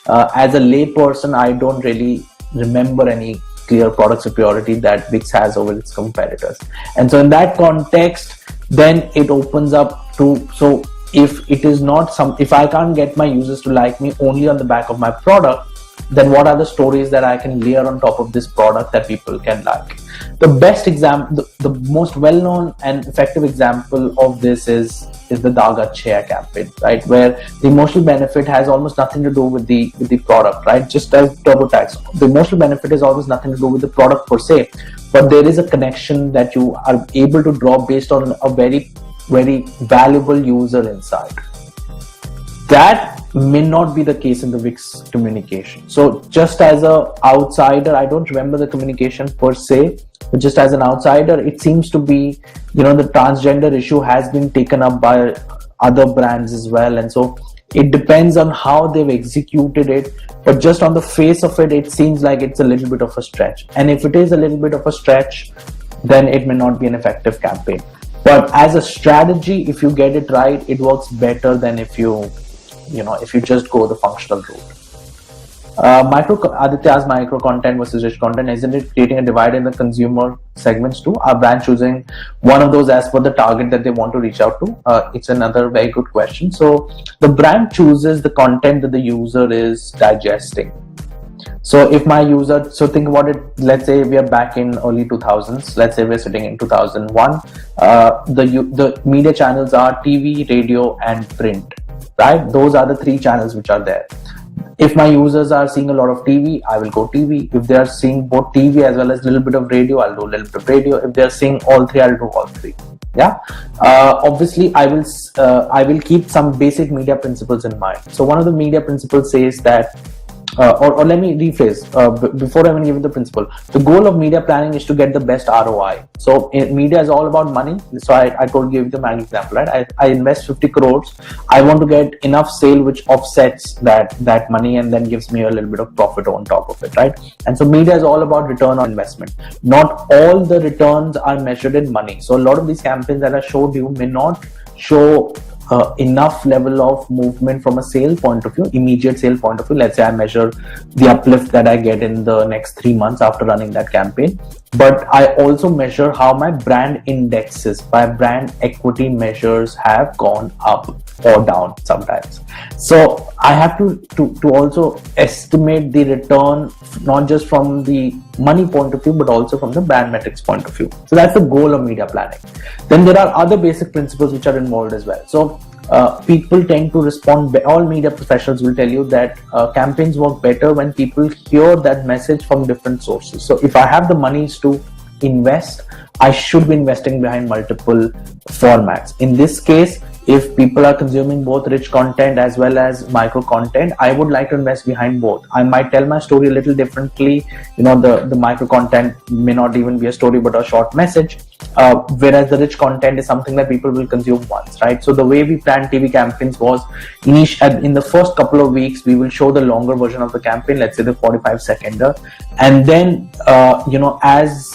As a layperson, I don't really remember any clear product superiority that Wix has over its competitors. And so in that context, then it opens up to, so if I can't get my users to like me only on the back of my product, then what are the stories that I can layer on top of this product that people can like? The best example, the most well-known and effective example of this is the Raga chair campaign, right? Where the emotional benefit has almost nothing to do with the product, right? Just as TurboTax, the emotional benefit is almost nothing to do with the product per se, but there is a connection that you are able to draw based on a very, very valuable user insight. That may not be the case in the Wix communication. So just as an outsider, I don't remember the communication per se, but just as an outsider, it seems to be, the transgender issue has been taken up by other brands as well. And so it depends on how they've executed it. But just on the face of it, it seems like it's a little bit of a stretch. And if it is a little bit of a stretch, then it may not be an effective campaign. But as a strategy, if you get it right, it works better than if you just go the functional route. Aditya's micro content versus rich content, isn't it creating a divide in the consumer segments too? Are brands choosing one of those as per the target that they want to reach out to? It's another very good question. So the brand chooses the content that the user is digesting. So if my user, so think about it, let's say we are back in early 2000s, let's say we're sitting in 2001, the media channels are TV, radio and print, right? Those are the three channels which are there. If my users are seeing a lot of TV, I will go TV. If they are seeing both TV as well as a little bit of radio, I'll do a little bit of radio. If they are seeing all three, I'll do all three. Yeah. Obviously, I will keep some basic media principles in mind. So one of the media principles says that, or let me rephrase before I even give you the principle. The goal of media planning is to get the best ROI. So media is all about money. So I told you the Maggie example, right? I invest 50 crores. I want to get enough sale which offsets that money and then gives me a little bit of profit on top of it, right? And so media is all about return on investment. Not all the returns are measured in money. So a lot of these campaigns that I showed you may not show enough level of movement from a sale point of view, immediate sale point of view. Let's say I measure the uplift that I get in the next 3 months after running that campaign, but I also measure how my brand indexes, my brand equity measures have gone up or down sometimes. So I have to also estimate the return, not just from the money point of view, but also from the brand metrics point of view. So that's the goal of media planning. Then there are other basic principles which are involved as well. So people tend to respond, all media professionals will tell you that campaigns work better when people hear that message from different sources. So if I have the monies to invest, I should be investing behind multiple formats. In this case, if people are consuming both rich content as well as micro content, I would like to invest behind both. I might tell my story a little differently. The micro content may not even be a story but a short message, whereas the rich content is something that people will consume once, right? So the way we planned TV campaigns was in the first couple of weeks we will show the longer version of the campaign, let's say the 45 seconder, and then as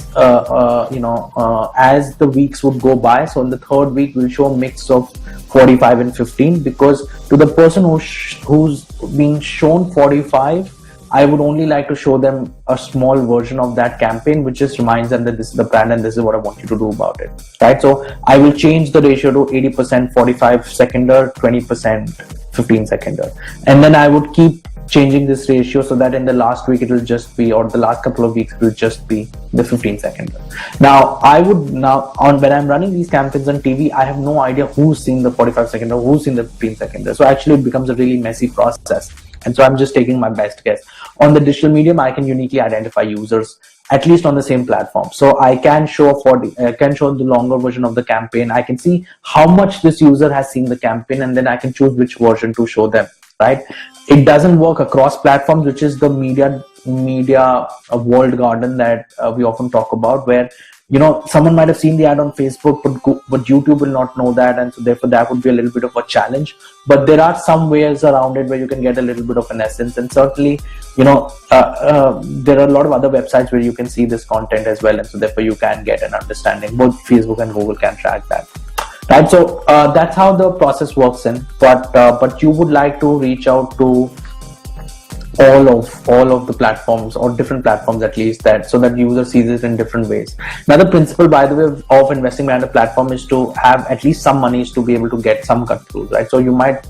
the weeks would go by, so in the third week we'll show a mix of 45 and 15, because to the person who's being shown 45, I would only like to show them a small version of that campaign, which just reminds them that this is the brand and this is what I want you to do about it, right? So I will change the ratio to 80% 45 seconder, 20% 15 seconder, and then I would keep changing this ratio so that in the last week it will just be, or the last couple of weeks it will just be the 15 seconder. Now when I'm running these campaigns on TV, I have no idea who's seen the 45 seconder, who's seen the 15 seconder. So actually it becomes a really messy process. And so I'm just taking my best guess. On the digital medium, I can uniquely identify users, at least on the same platform. So I can show the longer version of the campaign. I can see how much this user has seen the campaign, and then I can choose which version to show them, right? It doesn't work across platforms, which is the media walled garden that we often talk about, where someone might have seen the ad on Facebook, but YouTube will not know that, and so therefore that would be a little bit of a challenge. But there are some ways around it where you can get a little bit of an essence, and certainly there are a lot of other websites where you can see this content as well, and so therefore you can get an understanding. Both Facebook and Google can track that. Right, so that's how the process works in. But you would like to reach out to all of the platforms, or different platforms at least, so that user sees it in different ways. Another principle, by the way, of investing behind a platform is to have at least some monies to be able to get some cut throughs, right? So you might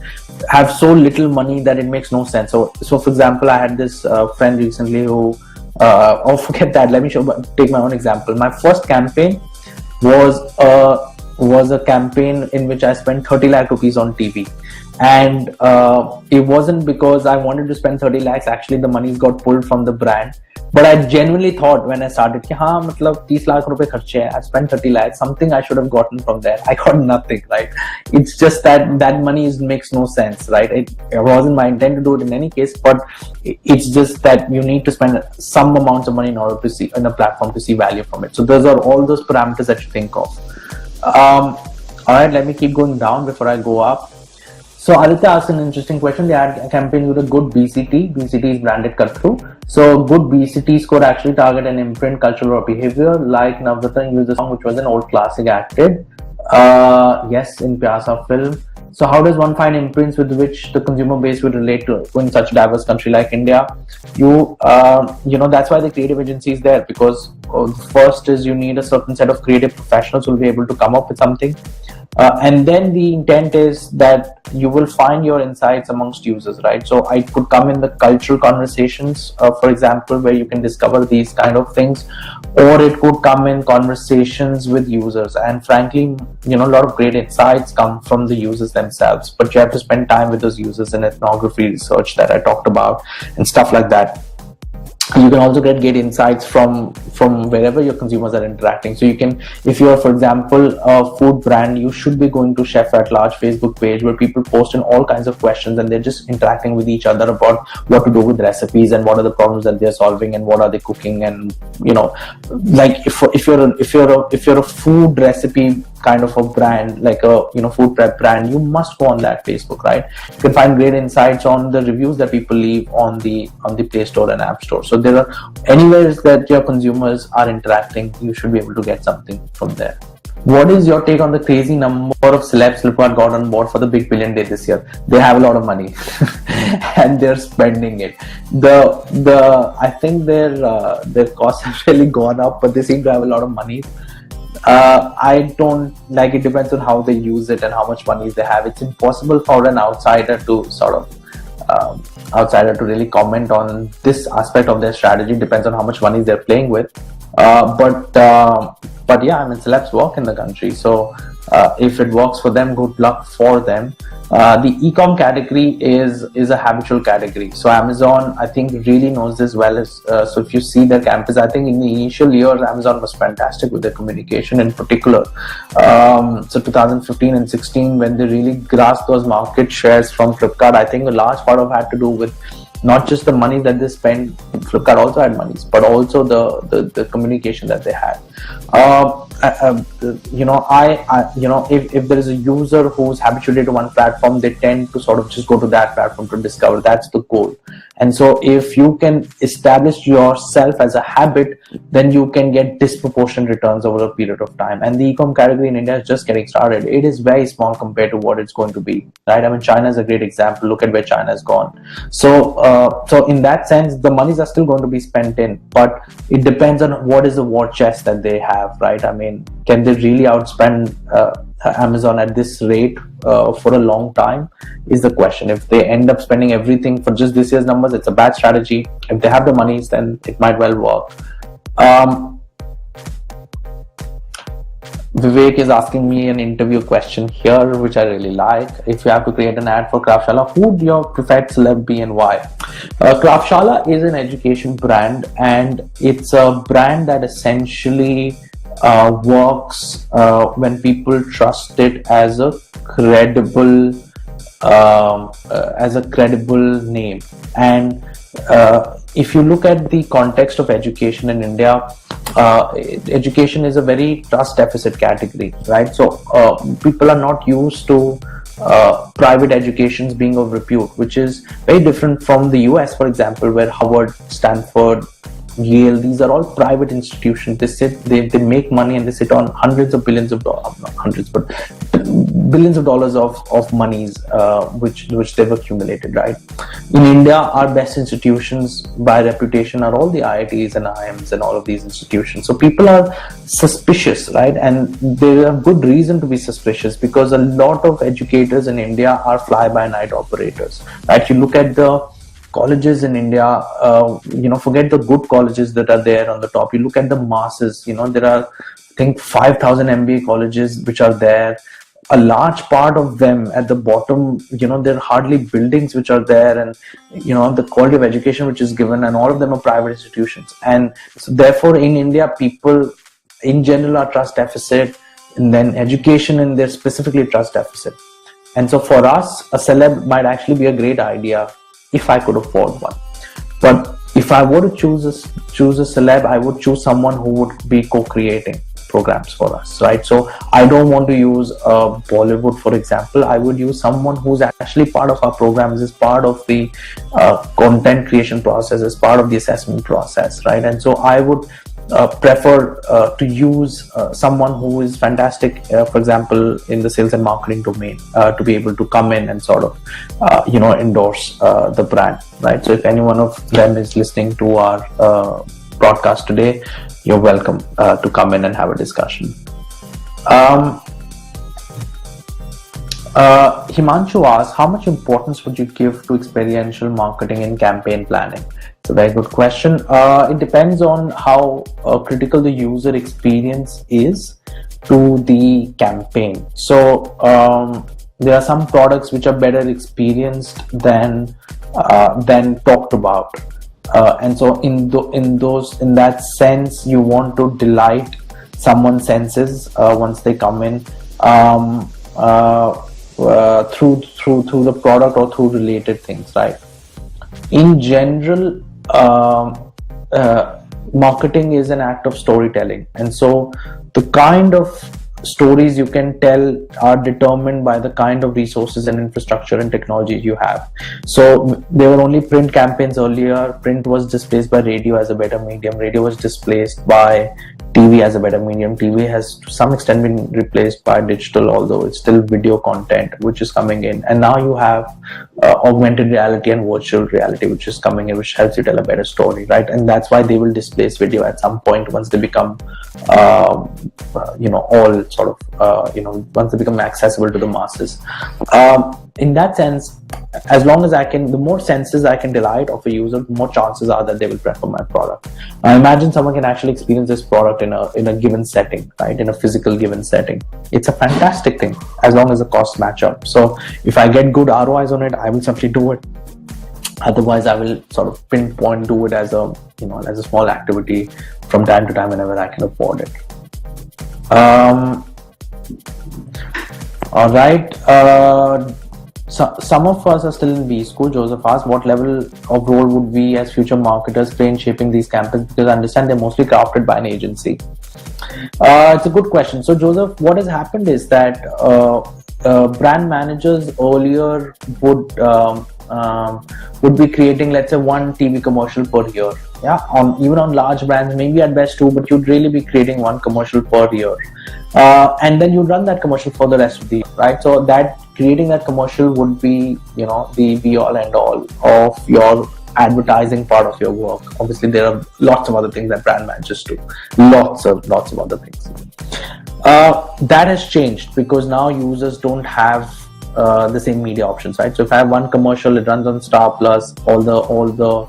have so little money that it makes no sense. So for example, I had this friend recently who forget that. Let me take my own example. My first campaign was a campaign in which I spent 30 lakh rupees on TV. And it wasn't because I wanted to spend 30 lakhs. Actually, the money got pulled from the brand. But I genuinely thought when I started, 30 lakh rupees kharche hai, I spent 30 lakhs, something I should have gotten from there. I got nothing, right? It's just that money makes no sense, right? It wasn't my intent to do it in any case, but it's just that you need to spend some amounts of money in order to see in a platform to see value from it. So those are all those parameters that you think of. All right, let me keep going down before I go up. So Aditya asked an interesting question. They had campaigns with a good BCT. BCT is branded cut through. So good BCTs could actually target an imprint, cultural or behavior, like Navratna used a song which was an old classic acted. Yes, in Pyasa film. So how does one find imprints with which the consumer base would relate to in such a diverse country like India? That's why the creative agency is there, because first is you need a certain set of creative professionals who will be able to come up with something. And then the intent is that you will find your insights amongst users, right? So I could come in the cultural conversations, for example, where you can discover these kind of things, or it could come in conversations with users. And frankly, a lot of great insights come from the users themselves, but you have to spend time with those users in ethnography research that I talked about and stuff like that. You can also get insights from wherever your consumers are interacting. So you can, if you are, for example, a food brand, you should be going to Chef at Large Facebook page where people post in all kinds of questions and they're just interacting with each other about what to do with recipes and what are the problems that they're solving and what are they cooking. And like if you're a food recipe kind of a brand, like a food prep brand, you must go on that Facebook, right? You can find great insights on the reviews that people leave on the Play Store and App Store. So there are anywhere that your consumers are interacting, you should be able to get something from there. What is your take on the crazy number of celebs Flipkart got on board for the big billion day this year? They have a lot of money and they're spending it. I think their costs have really gone up, but they seem to have a lot of money. I don't like, it depends on how they use it and how much money they have. It's impossible for an outsider to really comment on this aspect of their strategy. It depends on how much money they're playing with. But yeah, celebs work in the country. So if it works for them, good luck for them. The e-com category is a habitual category. So Amazon, I think, really knows this well. So if you see their campus, I think in the initial years, Amazon was fantastic with their communication in particular. So 2015 and 16, when they really grasped those market shares from Flipkart, I think a large part of it had to do with not just the money that they spent. Flipkart also had monies, but also the communication that they had. If there is a user who's habituated to one platform, they tend to sort of just go to that platform to discover. That's the goal. And so if you can establish yourself as a habit, then you can get disproportionate returns over a period of time. And the e-com category in India is just getting started. It is very small compared to what it's going to be, right? China is a great example. Look at where China has gone. So in that sense, the monies are still going to be spent in, but it depends on what is the war chest that they have, right? Can they really outspend Amazon at this rate for a long time is the question. If they end up spending everything for just this year's numbers, it's a bad strategy. If they have the monies, then it might well work. Vivek is asking me an interview question here, which I really like. If you have to create an ad for Kraftshala, who would your preferred celeb be and why? Kraftshala is an education brand, and it's a brand that essentially works when people trust it as a credible name. And if you look at the context of education in India, education is a very trust deficit category, right? So people are not used to private educations being of repute, which is very different from the US, for example, where Harvard, Stanford, Yale, these are all private institutions. They make money and they sit on hundreds of billions of dollars, not hundreds, but billions of dollars of monies which they've accumulated, right? In India, our best institutions by reputation are all the IITs and IIMs and all of these institutions. So people are suspicious, right? And there are good reason to be suspicious because a lot of educators in India are fly-by-night operators, right? You look at the colleges in India, forget the good colleges that are there on the top. You look at the masses, there are, I think, 5,000 MBA colleges which are there. A large part of them at the bottom, there are hardly buildings which are there, and the quality of education which is given, and all of them are private institutions. And so therefore in India, people in general are trust deficit, and then education in there specifically trust deficit. And so for us, a celeb might actually be a great idea if I could afford one. But if I were to choose a celeb, I would choose someone who would be co-creating programs for us, right? So I don't want to use Bollywood, for example. I would use someone who's actually part of our programs, is part of the content creation process, is part of the assessment process, right? And so I would prefer to use someone who is fantastic, for example, in the sales and marketing domain, to be able to come in and sort of, endorse the brand, right? So if any one of them is listening to our broadcast today, you're welcome to come in and have a discussion. Himanshu asks, how much importance would you give to experiential marketing in campaign planning? It's a very good question. It depends on how critical the user experience is to the campaign. So there are some products which are better experienced than talked about, and so in that sense, you want to delight someone's senses once they come in. Through the product or through related things, right? In general, marketing is an act of storytelling, and so the kind of stories you can tell are determined by the kind of resources and infrastructure and technology you have. So there were only print campaigns earlier. Print was displaced by radio as a better medium. Radio was displaced by TV as a better medium. TV has to some extent been replaced by digital, although it's still video content which is coming in. And now you have augmented reality and virtual reality which is coming in, which helps you tell a better story, right? And that's why they will displace video at some point once they become all sort of once they become accessible to the masses. In that sense, as long as the more senses I can delight of a user, the more chances are that they will prefer my product. Now imagine someone can actually experience this product in a given setting, right? In a physical given setting. It's a fantastic thing as long as the costs match up. So if I get good ROIs on it, I will simply do it. Otherwise, I will sort of pinpoint do it as a small activity from time to time whenever I can afford it. All right. So some of us are still in B school. Joseph asked, what level of role would we as future marketers play in shaping these campaigns? Because I understand they're mostly crafted by an agency. It's a good question. So Joseph, what has happened is that brand managers earlier would be creating, let's say, one TV commercial per year. Yeah, even on large brands, maybe at best two, but you'd really be creating one commercial per year. And then you run that commercial for the rest of the year, right? So that creating that commercial would be, the be all and all of your advertising part of your work. Obviously, there are lots of other things that brand managers do. Lots of other things. That has changed because now users don't have the same media options, right? So if I have one commercial, it runs on Star Plus, all the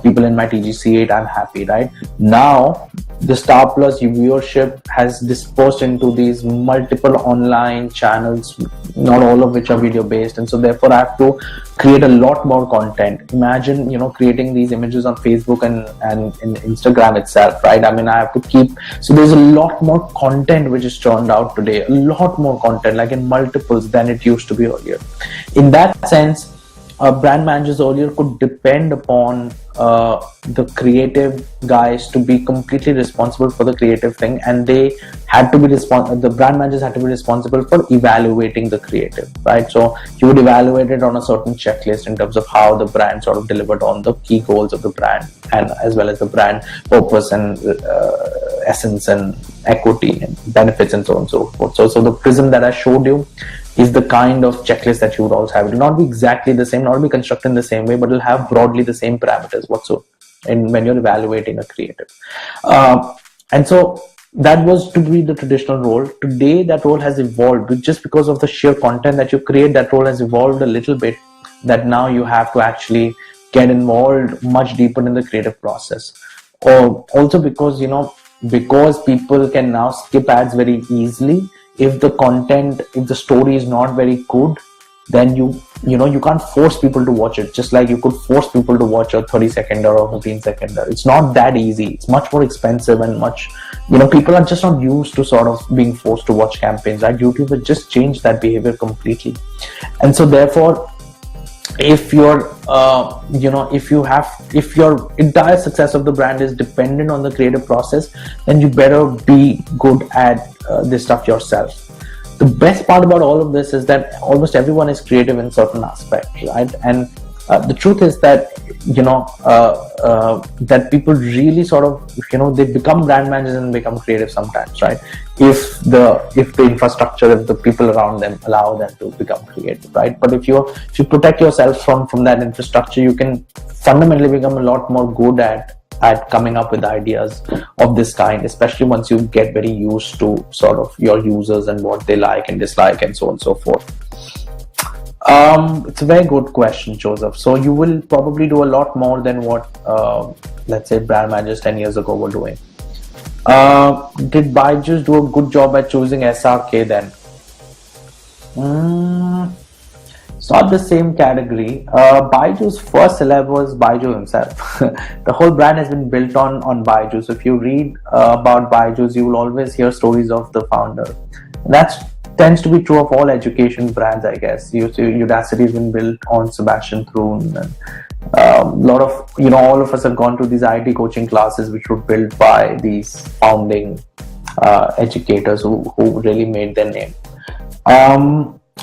people in my TGC8, I'm happy, right? Now the Star Plus viewership has dispersed into these multiple online channels, not all of which are video based, and so therefore I have to create a lot more content. Imagine creating these images on Facebook and in Instagram itself, right? I mean, I have to keep, so there's a lot more content which is turned out today, a lot more content, like in multiples than it used to be earlier. In that sense, brand managers earlier could depend upon the creative guys to be completely responsible for the creative thing, and they had to be the brand managers had to be responsible for evaluating the creative, right? So you would evaluate it on a certain checklist in terms of how the brand sort of delivered on the key goals of the brand, and as well as the brand purpose and essence and equity and benefits and so on and so forth. So the prism that I showed you is the kind of checklist that you would also have. It will not be exactly the same, not be constructed in the same way, but it will have broadly the same parameters whatsoever when you're evaluating a creative. And so that was to be the traditional role. Today, that role has evolved just because of the sheer content that you create. That role has evolved a little bit, that now you have to actually get involved much deeper in the creative process. Also because, because people can now skip ads very easily. If the story is not very good, then you can't force people to watch it, just like you could force people to watch a 30-seconder or 15-seconder. It's not that easy. It's much more expensive and people are just not used to sort of being forced to watch campaigns, right? YouTube has just changed that behavior completely. And so therefore, if your entire success of the brand is dependent on the creative process, then you better be good at this stuff yourself. The best part about all of this is that almost everyone is creative in certain aspects, right? And the truth is that that people really sort of they become brand managers and become creative sometimes, right? If the infrastructure, if the people around them allow them to become creative, right? But if you protect yourself from that infrastructure, you can fundamentally become a lot more good at coming up with ideas of this kind, especially once you get very used to sort of your users and what they like and dislike and so on and so forth. It's a very good question, Joseph. So you will probably do a lot more than what, let's say, brand managers 10 years ago were doing. Did Byju's do a good job at choosing SRK then? It's not the same category. Byju's first celeb was Byju himself. The whole brand has been built on Byju. So if you read about Byju's, you will always hear stories of the founder. That tends to be true of all education brands, I guess. Udacity has been built on Sebastian Thrun, and a lot of, all of us have gone to these IT coaching classes which were built by these founding educators who really made their name.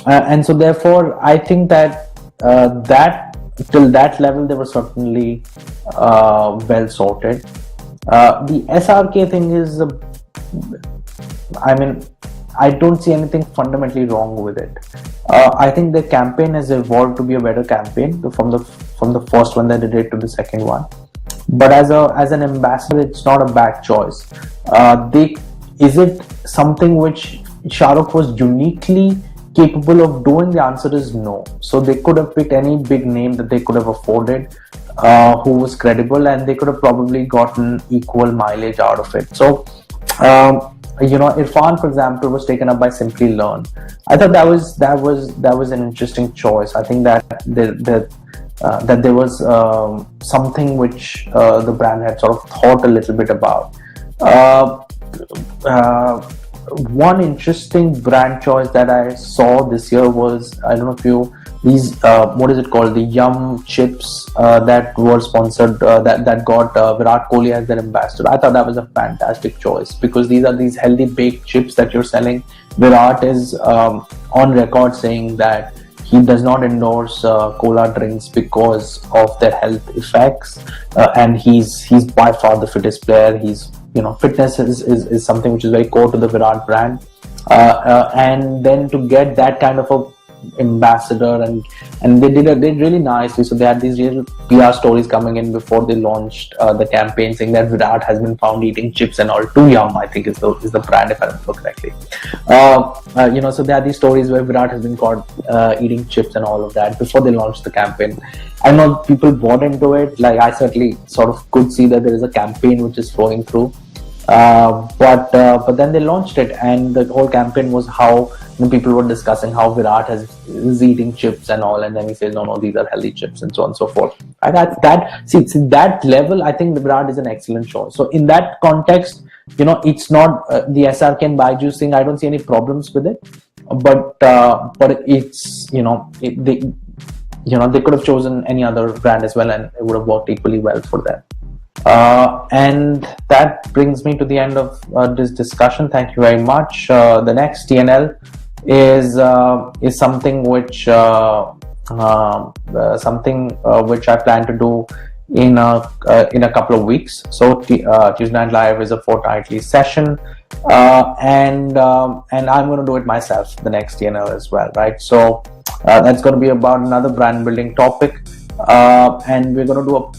And so therefore, I think that till that level, they were certainly well sorted. The SRK thing is, I don't see anything fundamentally wrong with it. I think the campaign has evolved to be a better campaign from the first one that they did to the second one. But as an ambassador, it's not a bad choice. Is it something which Shah Rukh was uniquely capable of doing? The answer is no. So they could have picked any big name that they could have afforded, who was credible, and they could have probably gotten equal mileage out of it. So, Irfan, for example, was taken up by Simply Learn. I thought that was an interesting choice. I think that there was something which the brand had sort of thought a little bit about. One interesting brand choice that I saw this year was, I don't know if what is it called? The Yum chips that were sponsored, that got Virat Kohli as their ambassador. I thought that was a fantastic choice because these are these healthy baked chips that you're selling. Virat is on record saying that he does not endorse cola drinks because of their health effects, and he's by far the fittest player. Fitness is something which is very core to the Virat brand, and then to get that kind of a ambassador, and they did really nicely. So they had these real PR stories coming in before they launched the campaign, saying that Virat has been found eating chips and all. Too Yum, I think is the brand, if I remember correctly. So there are these stories where Virat has been caught eating chips and all of that before they launched the campaign. I know people bought into it. Like, I certainly sort of could see that there is a campaign which is flowing through. But then they launched it, and the whole campaign was how people were discussing how Virat is eating chips and all, and then he says, no, these are healthy chips, and so on and so forth. And that level, I think the Virat is an excellent choice. So in that context, it's not the SRK and Byju's thing. I don't see any problems with it, but it's they could have chosen any other brand as well, and it would have worked equally well for them. And that brings me to the end of this discussion. Thank you very much. The next TNL is something which I plan to do in a couple of weeks. So Tuesday Night Live is a fortnightly session, and I'm going to do it myself, the next TNL as well, right? So that's going to be about another brand building topic, and we're going to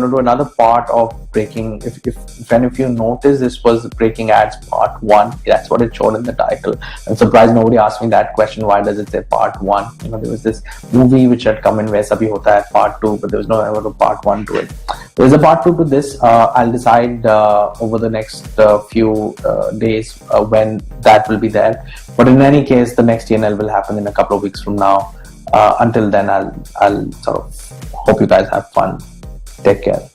do another part of breaking. If any of you noticed, this was Breaking Ads Part 1. That's what it showed in the title. I'm surprised nobody asked me that question. Why does it say Part 1? There was this movie which had come in where Sabhi Hota Hai Part 2, but there was no ever a Part 1 to it. There's a Part 2 to this. I'll decide over the next few days when that will be there. But in any case, the next TNL will happen in a couple of weeks from now. Until then, I'll sort of hope you guys have fun. Take care.